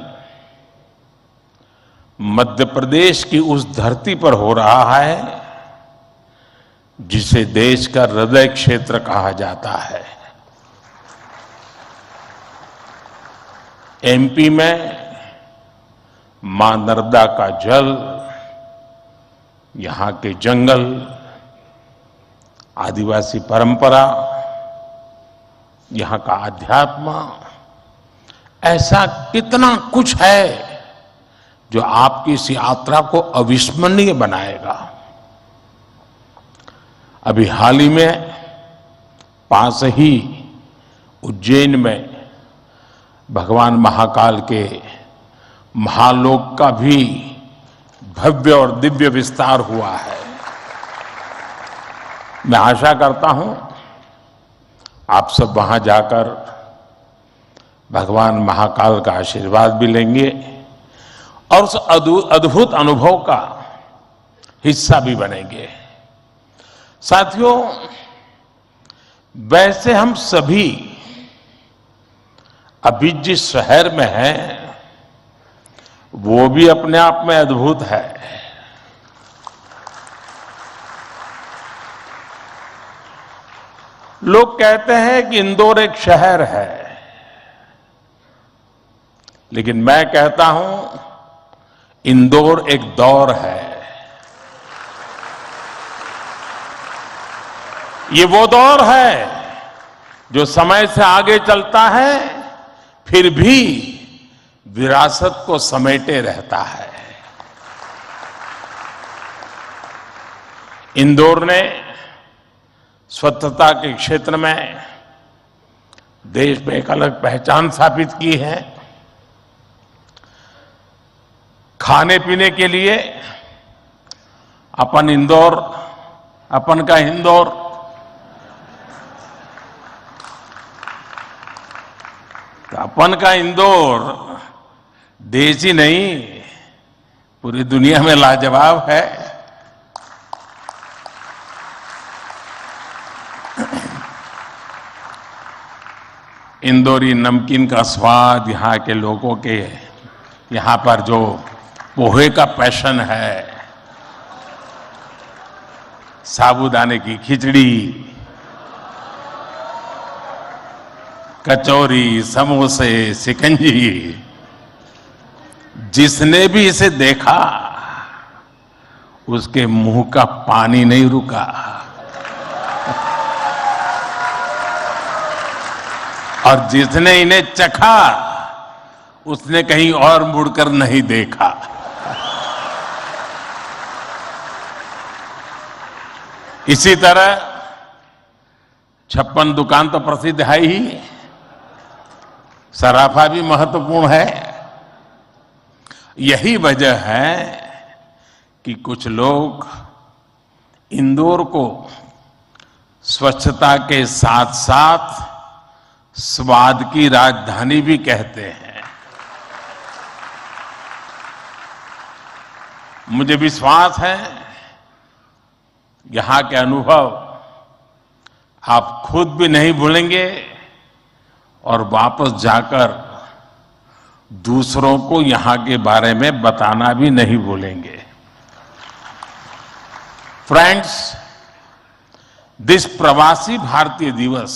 मध्य प्रदेश की उस धरती पर हो रहा है जिसे देश का हृदय क्षेत्र कहा जाता है। एमपी में मां नर्मदा का जल, यहां के जंगल, आदिवासी परंपरा, यहां का अध्यात्म, ऐसा कितना कुछ है जो आपकी इस यात्रा को अविस्मरणीय बनाएगा। अभी हाल ही में पास ही उज्जैन में भगवान महाकाल के महालोक का भी भव्य और दिव्य विस्तार हुआ है। मैं आशा करता हूं आप सब वहां जाकर भगवान महाकाल का आशीर्वाद भी लेंगे और उस अद्भुत अनुभव का हिस्सा भी बनेंगे। साथियों, वैसे हम सभी अभी जिस शहर में हैं वो भी अपने आप में अद्भुत है। लोग कहते हैं कि इंदौर एक शहर है, लेकिन मैं कहता हूं इंदौर एक दौर है। ये वो दौर है जो समय से आगे चलता है फिर भी विरासत को समेटे रहता है। इंदौर ने स्वच्छता के क्षेत्र में देश में एक अलग पहचान स्थापित की है। खाने पीने के लिए अपन इंदौर, अपन का इंदौर, तो अपन का इंदौर देश ही नहीं पूरी दुनिया में लाजवाब है। इंदौरी नमकीन का स्वाद, यहाँ के लोगों के यहाँ पर जो पोहे का पैशन है, साबूदाने की खिचड़ी, कचौरी, समोसे, शिकंजी, जिसने भी इसे देखा उसके मुंह का पानी नहीं रुका और जिसने इन्हें चखा उसने कहीं और मुड़कर नहीं देखा। इसी तरह 56 दुकान तो प्रसिद्ध है ही, सराफा भी महत्वपूर्ण है। यही वजह है कि कुछ लोग इंदौर को स्वच्छता के साथ साथ स्वाद की राजधानी भी कहते हैं। मुझे विश्वास है यहां के अनुभव आप खुद भी नहीं भूलेंगे और वापस जाकर दूसरों को यहां के बारे में बताना भी नहीं भूलेंगे। फ्रेंड्स, दिस प्रवासी भारतीय दिवस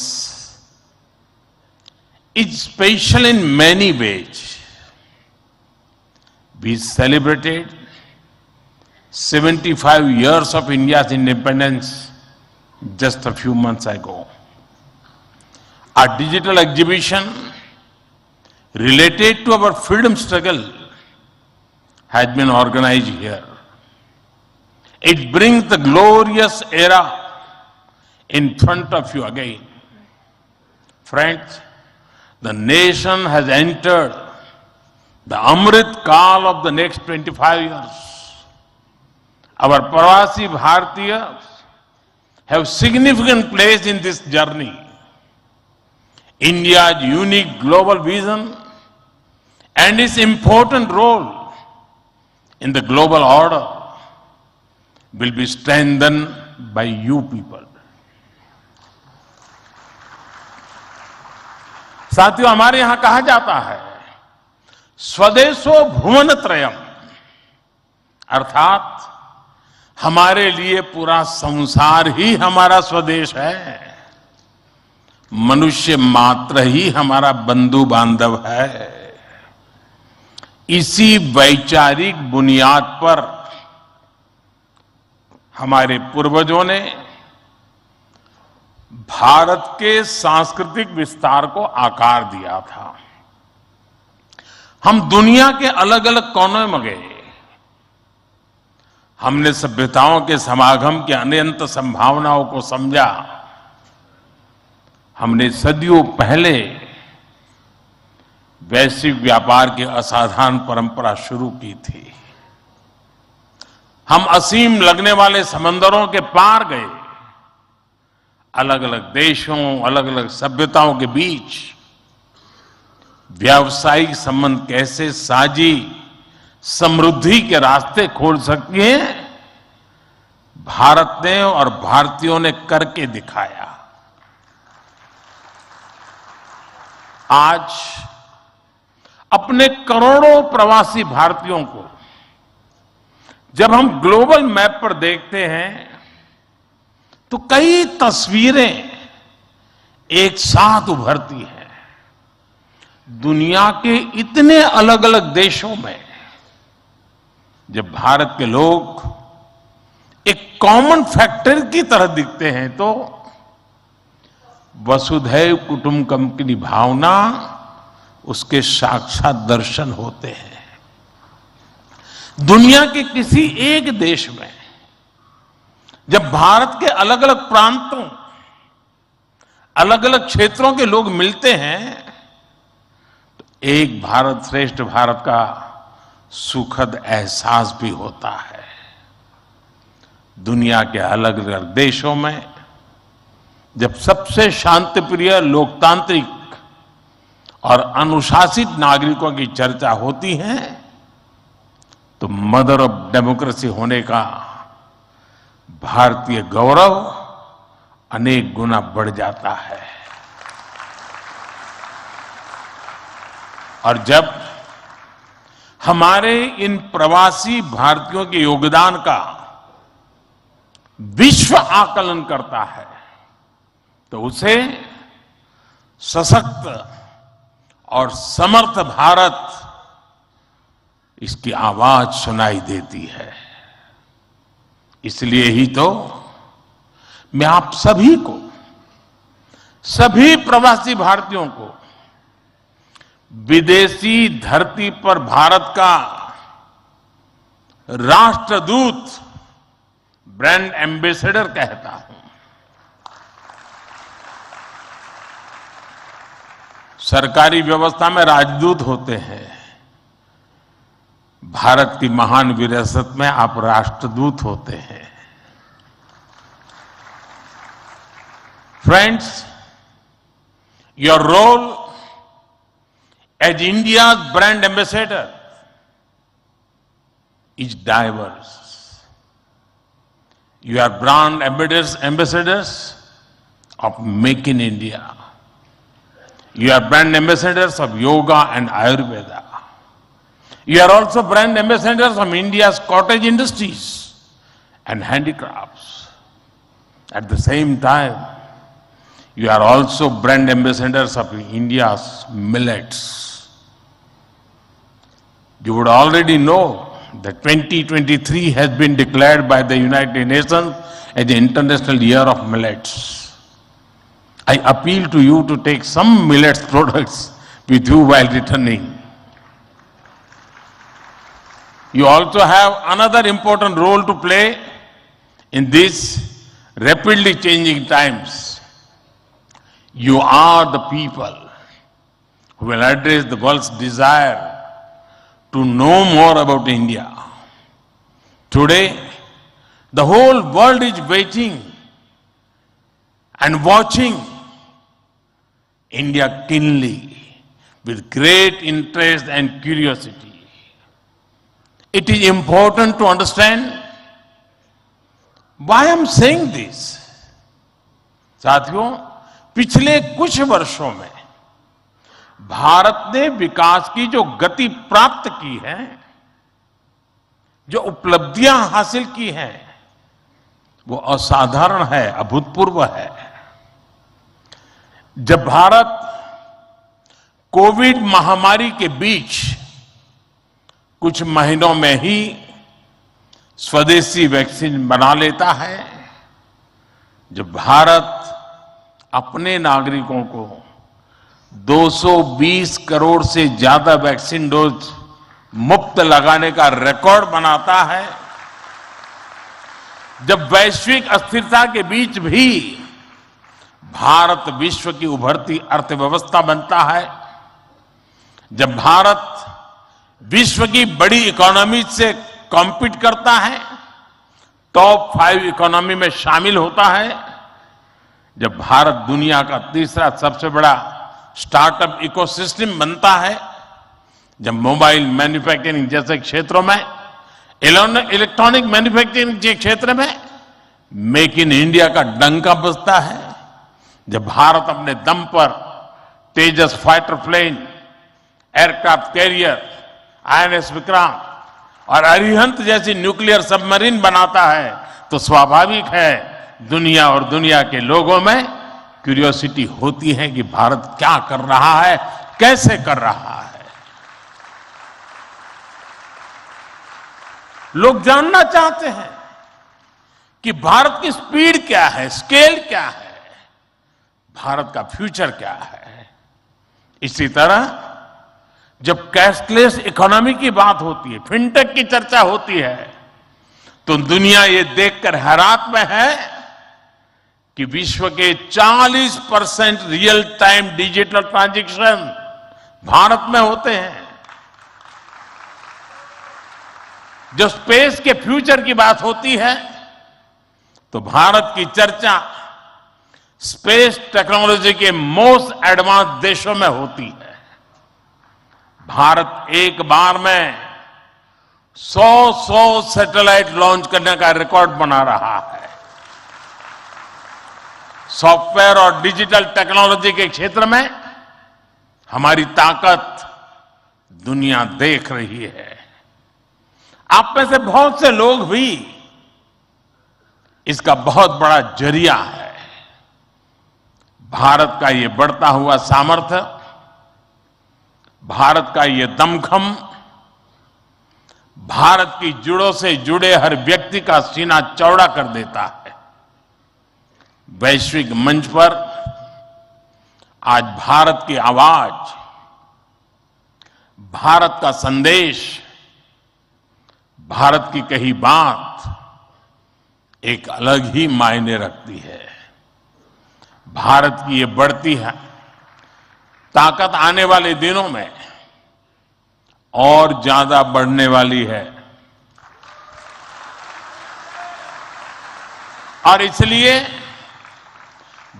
is special in many ways. We celebrated 75 years of India's independence just a few months ago. Our digital exhibition related to our freedom struggle has been organized here. It brings the glorious era in front of you again. Friends, the nation has entered the Amrit Kaal of the next 25 years. Our Pravasi Bharatiyas have significant place in this journey. India's unique global vision and its important role in the global order will be strengthened by you people. साथियों, हमारे यहां कहा जाता है स्वदेशो भुवन त्रयम, अर्थात हमारे लिए पूरा संसार ही हमारा स्वदेश है। मनुष्य मात्र ही हमारा बंधु बांधव है। इसी वैचारिक बुनियाद पर हमारे पूर्वजों ने भारत के सांस्कृतिक विस्तार को आकार दिया था। हम दुनिया के अलग अलग कोनों में गए। हमने सभ्यताओं के समागम की अनंत संभावनाओं को समझा। हमने सदियों पहले वैश्विक व्यापार की असाधारण परंपरा शुरू की थी। हम असीम लगने वाले समंदरों के पार गए। अलग अलग देशों, अलग अलग सभ्यताओं के बीच व्यावसायिक संबंध कैसे साझी समृद्धि के रास्ते खोल सकती हैं, भारत ने और भारतीयों ने करके दिखाया। आज अपने करोड़ों प्रवासी भारतीयों को जब हम ग्लोबल मैप पर देखते हैं तो कई तस्वीरें एक साथ उभरती हैं। दुनिया के इतने अलग अलग देशों में जब भारत के लोग एक कॉमन फैक्टर की तरह दिखते हैं तो वसुधैव कुटुंबकम की भावना उसके साक्षात दर्शन होते हैं। दुनिया के किसी एक देश में जब भारत के अलग अलग प्रांतों, अलग अलग क्षेत्रों के लोग मिलते हैं तो एक भारत श्रेष्ठ भारत का सुखद एहसास भी होता है। दुनिया के अलग अलग देशों में जब सबसे शांतिप्रिय, लोकतांत्रिक और अनुशासित नागरिकों की चर्चा होती है तो मदर ऑफ डेमोक्रेसी होने का भारतीय गौरव अनेक गुना बढ़ जाता है। और जब हमारे इन प्रवासी भारतीयों के योगदान का विश्व आकलन करता है तो उसे सशक्त और समर्थ भारत इसकी आवाज सुनाई देती है। इसलिए ही तो मैं आप सभी को, सभी प्रवासी भारतीयों को विदेशी धरती पर भारत का राष्ट्रदूत, ब्रांड एम्बेसडर कहता हूं। सरकारी व्यवस्था में राजदूत होते हैं, भारत की महान विरासत में आप राष्ट्रदूत होते हैं। Friends, your role as India's brand ambassador is diverse. You are brand ambassadors of Make in India. You are brand ambassadors of yoga and Ayurveda. You are also brand ambassadors of India's cottage industries and handicrafts. At the same time, you are also brand ambassadors of India's millets. You would already know that 2023 has been declared by the United Nations as the International Year of Millets. I appeal to you to take some millets products with you while returning. You also have another important role to play in these rapidly changing times. You are the people who will address the world's desire to know more about India. Today, the whole world is waiting and watching India keenly with great interest and curiosity. It is important to understand why I am saying this. साथियों, पिछले कुछ वर्षों में भारत ने विकास की जो गति प्राप्त की है, जो उपलब्धियां हासिल की हैं, वो असाधारण है, अभूतपूर्व है। जब भारत कोविड महामारी के बीच कुछ महीनों में ही स्वदेशी वैक्सीन बना लेता है, जब भारत अपने नागरिकों को 220 करोड़ से ज्यादा वैक्सीन डोज मुफ्त लगाने का रिकॉर्ड बनाता है, जब वैश्विक अस्थिरता के बीच भी भारत विश्व की उभरती अर्थव्यवस्था बनता है, जब भारत विश्व की बड़ी इकोनॉमी से कॉम्पीट करता है, टॉप 5 इकोनॉमी में शामिल होता है, जब भारत दुनिया का तीसरा सबसे बड़ा स्टार्टअप इकोसिस्टम बनता है, जब मोबाइल मैन्युफैक्चरिंग जैसे क्षेत्रों में, इलेक्ट्रॉनिक मैन्युफैक्चरिंग के क्षेत्र में मेक इन इंडिया का डंका बजता है, जब भारत अपने दम पर Tejas fighter plane, aircraft carrier, INS Vikrant और अरिहंत जैसी न्यूक्लियर सबमरीन बनाता है, तो स्वाभाविक है दुनिया और दुनिया के लोगों में क्यूरियोसिटी होती है कि भारत क्या कर रहा है, कैसे कर रहा है। लोग जानना चाहते हैं कि भारत की स्पीड क्या है, स्केल क्या है, भारत का फ्यूचर क्या है। इसी तरह जब कैशलेस इकोनॉमी की बात होती है, फिनटेक की चर्चा होती है, तो दुनिया ये देखकर हैरात में है कि विश्व के 40% real time digital transaction Bharat में होते हैं। जब स्पेस के फ्यूचर की बात होती है तो भारत की चर्चा स्पेस टेक्नोलॉजी के मोस्ट एडवांस देशों में होती है। भारत एक बार में 100 सैटेलाइट लॉन्च करने का रिकॉर्ड बना रहा है। सॉफ्टवेयर और डिजिटल टेक्नोलॉजी के क्षेत्र में हमारी ताकत दुनिया देख रही है। आप में से बहुत से लोग भी इसका बहुत बड़ा जरिया है। भारत का ये बढ़ता हुआ सामर्थ्य, भारत का ये दमखम, भारत की जड़ों से जुड़े हर व्यक्ति का सीना चौड़ा कर देता है। वैश्विक मंच पर आज भारत की आवाज, भारत का संदेश, भारत की कही बात एक अलग ही मायने रखती है। भारत की ये बढ़ती है ताकत आने वाले दिनों में और ज्यादा बढ़ने वाली है। और इसलिए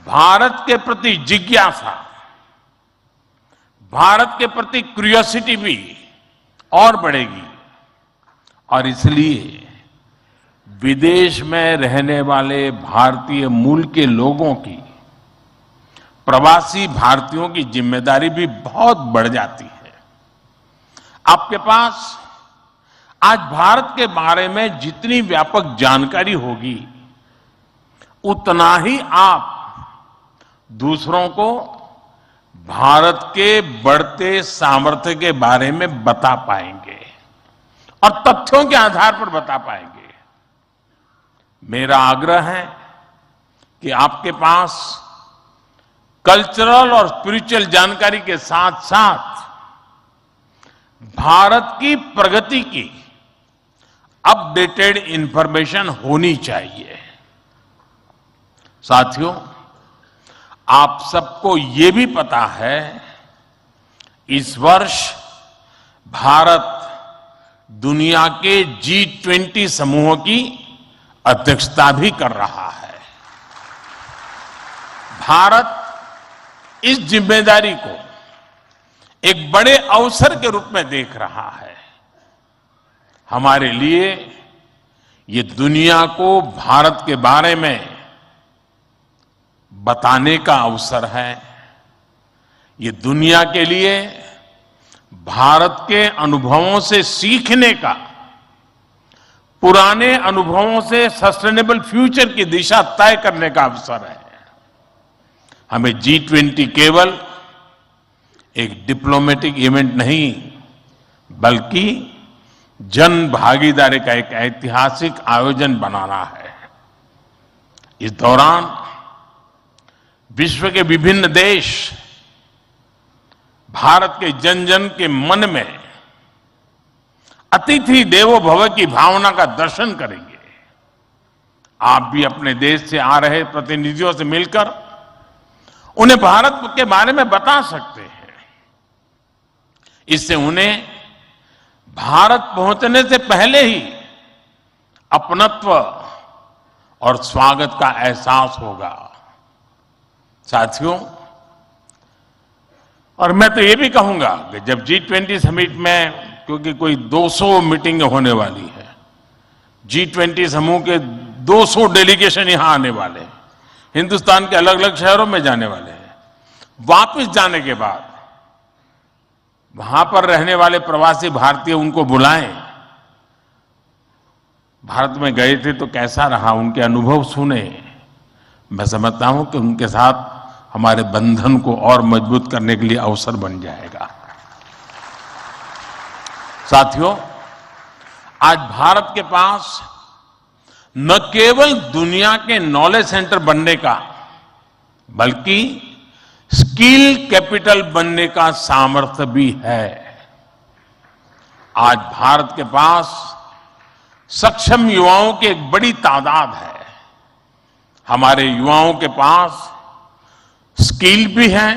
भारत के प्रति जिज्ञासा, भारत के प्रति क्यूरियोसिटी भी और बढ़ेगी। और इसलिए विदेश में रहने वाले भारतीय मूल के लोगों की, प्रवासी भारतीयों की जिम्मेदारी भी बहुत बढ़ जाती है। आपके पास आज भारत के बारे में जितनी व्यापक जानकारी होगी, उतना ही आप दूसरों को भारत के बढ़ते सामर्थ्य के बारे में बता पाएंगे और तथ्यों के आधार पर बता पाएंगे। मेरा आग्रह है कि आपके पास कल्चरल और स्पिरिचुअल जानकारी के साथ साथ भारत की प्रगति की अपडेटेड इंफॉर्मेशन होनी चाहिए। साथियों, आप सबको ये भी पता है, इस वर्ष भारत दुनिया के G20 समूह की अध्यक्षता भी कर रहा है। भारत इस जिम्मेदारी को एक बड़े अवसर के रूप में देख रहा है। हमारे लिए ये दुनिया को भारत के बारे में बताने का अवसर है। ये दुनिया के लिए भारत के अनुभवों से सीखने का, पुराने अनुभवों से सस्टेनेबल फ्यूचर की दिशा तय करने का अवसर है। हमें G20 केवल एक डिप्लोमेटिक इवेंट नहीं, बल्कि जन भागीदारी का एक ऐतिहासिक आयोजन बनाना है। इस दौरान विश्व के विभिन्न देश भारत के जन जन के मन में अतिथि देवो भव की भावना का दर्शन करेंगे। आप भी अपने देश से आ रहे प्रतिनिधियों से मिलकर उन्हें भारत के बारे में बता सकते हैं। इससे उन्हें भारत पहुंचने से पहले ही अपनत्व और स्वागत का एहसास होगा। साथियों, और मैं तो ये भी कहूंगा कि जब G20 समिट में, क्योंकि कोई 200 मीटिंग होने वाली है, G20 समूह के 200 डेलीगेशन यहां आने वाले हैं, हिंदुस्तान के अलग अलग शहरों में जाने वाले हैं। वापस जाने के बाद वहां पर रहने वाले प्रवासी भारतीय उनको बुलाएं, भारत में गए थे तो कैसा रहा, उनके अनुभव सुने। मैं समझता हूं कि उनके साथ हमारे बंधन को और मजबूत करने के लिए अवसर बन जाएगा। साथियों, आज भारत के पास न केवल दुनिया के नॉलेज सेंटर बनने का, बल्कि स्किल कैपिटल बनने का सामर्थ्य भी है। आज भारत के पास सक्षम युवाओं की एक बड़ी तादाद है। हमारे युवाओं के पास स्किल भी है,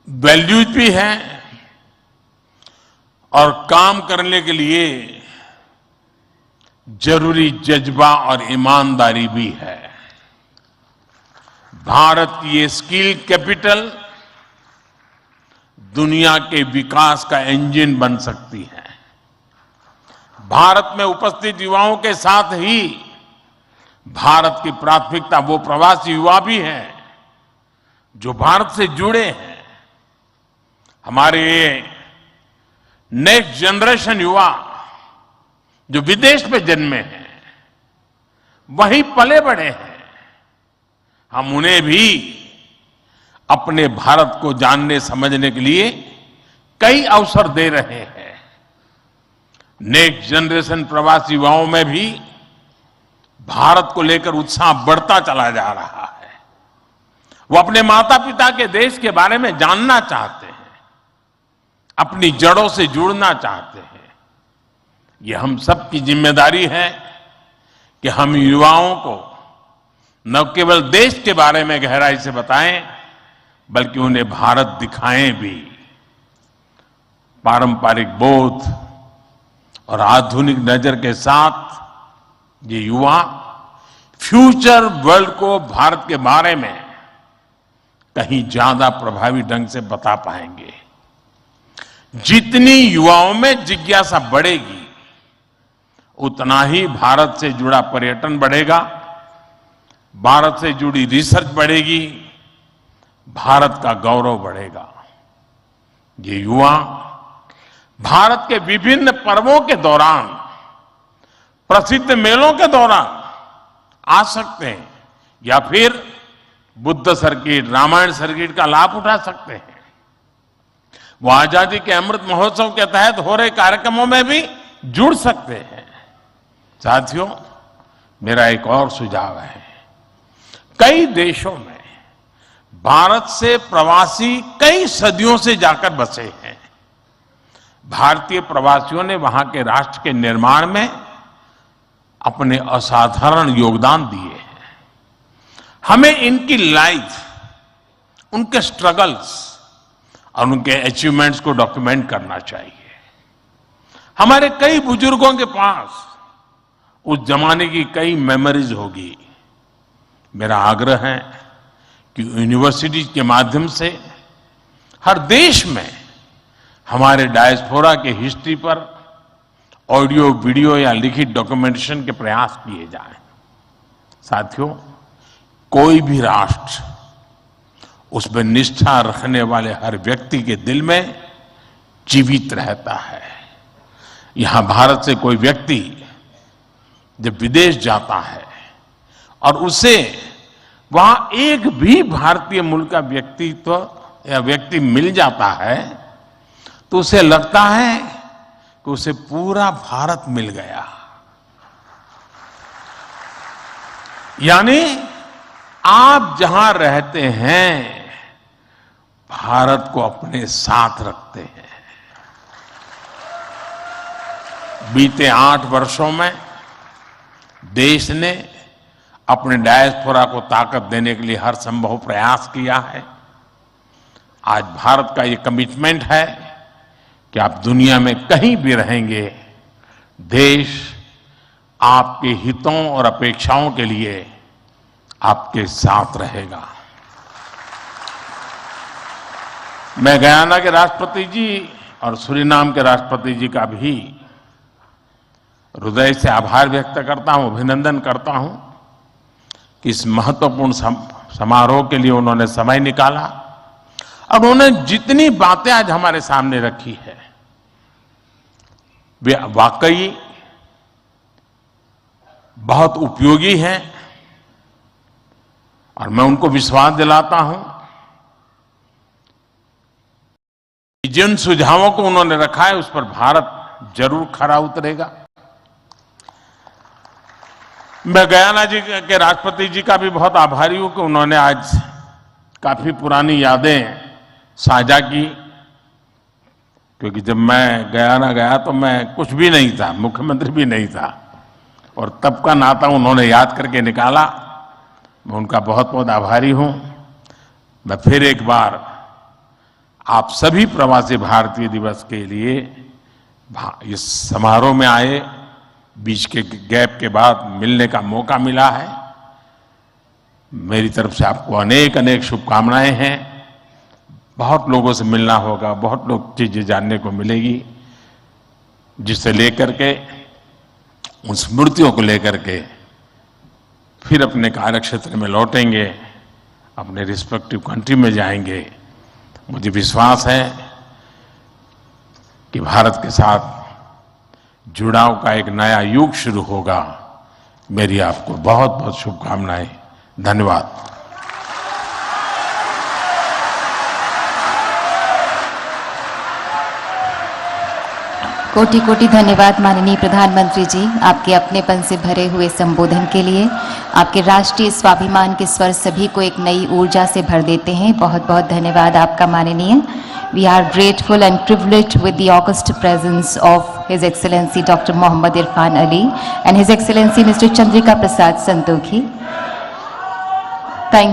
वैल्यूज भी है और काम करने के लिए जरूरी जज्बा और ईमानदारी भी है। भारत की ये स्किल कैपिटल दुनिया के विकास का इंजन बन सकती है। भारत में उपस्थित युवाओं के साथ ही भारत की प्राथमिकता वो प्रवासी युवा भी हैं जो भारत से जुड़े हैं। हमारे नेक्स्ट जनरेशन युवा जो विदेश में जन्मे हैं, वहीं पले बड़े हैं, हम उन्हें भी अपने भारत को जानने समझने के लिए कई अवसर दे रहे हैं। नेक्स्ट जनरेशन प्रवासी युवाओं में भी भारत को लेकर उत्साह बढ़ता चला जा रहा है। वो अपने माता पिता के देश के बारे में जानना चाहते हैं, अपनी जड़ों से जुड़ना चाहते हैं। ये हम सब की जिम्मेदारी है कि हम युवाओं को न केवल देश के बारे में गहराई से बताएं, बल्कि उन्हें भारत दिखाएं भी। पारंपरिक बोध और आधुनिक नजर के साथ ये युवा फ्यूचर वर्ल्ड को भारत के बारे में कहीं ज्यादा प्रभावी ढंग से बता पाएंगे। जितनी युवाओं में जिज्ञासा बढ़ेगी, उतना ही भारत से जुड़ा पर्यटन बढ़ेगा, भारत से जुड़ी रिसर्च बढ़ेगी, भारत का गौरव बढ़ेगा। ये युवा भारत के विभिन्न पर्वों के दौरान, प्रसिद्ध मेलों के दौरान आ सकते हैं या फिर बुद्ध सर्किट, रामायण सर्किट का लाभ उठा सकते हैं। वो आजादी के अमृत महोत्सव के तहत हो रहे कार्यक्रमों में भी जुड़ सकते हैं। साथियों, मेरा एक और सुझाव है। कई देशों में भारत से प्रवासी कई सदियों से जाकर बसे हैं। भारतीय प्रवासियों ने वहां के राष्ट्र के निर्माण में अपने असाधारण योगदान दिए हैं। हमें इनकी लाइफ, उनके स्ट्रगल्स और उनके अचीवमेंट्स को डॉक्यूमेंट करना चाहिए। हमारे कई बुजुर्गों के पास उस जमाने की कई मेमोरीज होगी। मेरा आग्रह है कि यूनिवर्सिटी के माध्यम से हर देश में हमारे डायस्पोरा के हिस्ट्री पर ऑडियो, वीडियो या लिखित डॉक्यूमेंटेशन के प्रयास किए जाएं। साथियों, कोई भी राष्ट्र उसमें निष्ठा रखने वाले हर व्यक्ति के दिल में जीवित रहता है। यहां भारत से कोई व्यक्ति जब विदेश जाता है और उसे वहां एक भी भारतीय मूल का व्यक्तित्व या व्यक्ति मिल जाता है, तो उसे लगता है कि उसे पूरा भारत मिल गया। यानी आप जहां रहते हैं, भारत को अपने साथ रखते हैं। बीते 8 वर्षों में देश ने अपने डायस्पोरा को ताकत देने के लिए हर संभव प्रयास किया है। आज भारत का ये कमिटमेंट है कि आप दुनिया में कहीं भी रहेंगे, देश आपके हितों और अपेक्षाओं के लिए आपके साथ रहेगा। मैं गयाना के राष्ट्रपति जी और सूरीनाम के राष्ट्रपति जी का भी हृदय से आभार व्यक्त करता हूं, अभिनंदन करता हूं कि इस महत्वपूर्ण समारोह के लिए उन्होंने समय निकाला और उन्होंने जितनी बातें आज हमारे सामने रखी है, वे वाकई बहुत उपयोगी हैं। और मैं उनको विश्वास दिलाता हूं कि जिन सुझावों को उन्होंने रखा है, उस पर भारत जरूर खरा उतरेगा। मैं गयाना जी के राष्ट्रपति जी का भी बहुत आभारी हूं कि उन्होंने आज काफी पुरानी यादें साझा की, क्योंकि जब मैं गयाना गया तो मैं कुछ भी नहीं था, मुख्यमंत्री भी नहीं था, और तब का नाता उन्होंने याद करके निकाला। मैं उनका बहुत बहुत आभारी हूं। मैं फिर एक बार आप सभी प्रवासी भारतीय दिवस के लिए इस समारोह में आए, बीच के गैप के बाद मिलने का मौका मिला है। मेरी तरफ से आपको अनेक अनेक शुभकामनाएं हैं। बहुत लोगों से मिलना होगा, बहुत लोग चीजें जानने को मिलेगी, जिसे लेकर के, उन स्मृतियों को लेकर के फिर अपने कार्य क्षेत्र में लौटेंगे, अपने रिस्पेक्टिव कंट्री में जाएंगे। मुझे विश्वास है कि भारत के साथ जुड़ाव का एक नया युग शुरू होगा। मेरी आपको बहुत बहुत शुभकामनाएं। धन्यवाद। कोटि कोटि धन्यवाद माननीय प्रधानमंत्री जी, आपके अपनेपन से भरे हुए संबोधन के लिए। आपके राष्ट्रीय स्वाभिमान के स्वर सभी को एक नई ऊर्जा से भर देते हैं। बहुत बहुत धन्यवाद आपका माननीय। We are grateful and privileged with the august presence of His Excellency Dr. Mohammad Irfan Ali and His Excellency Mr. Chandrika Prasad Santokhi.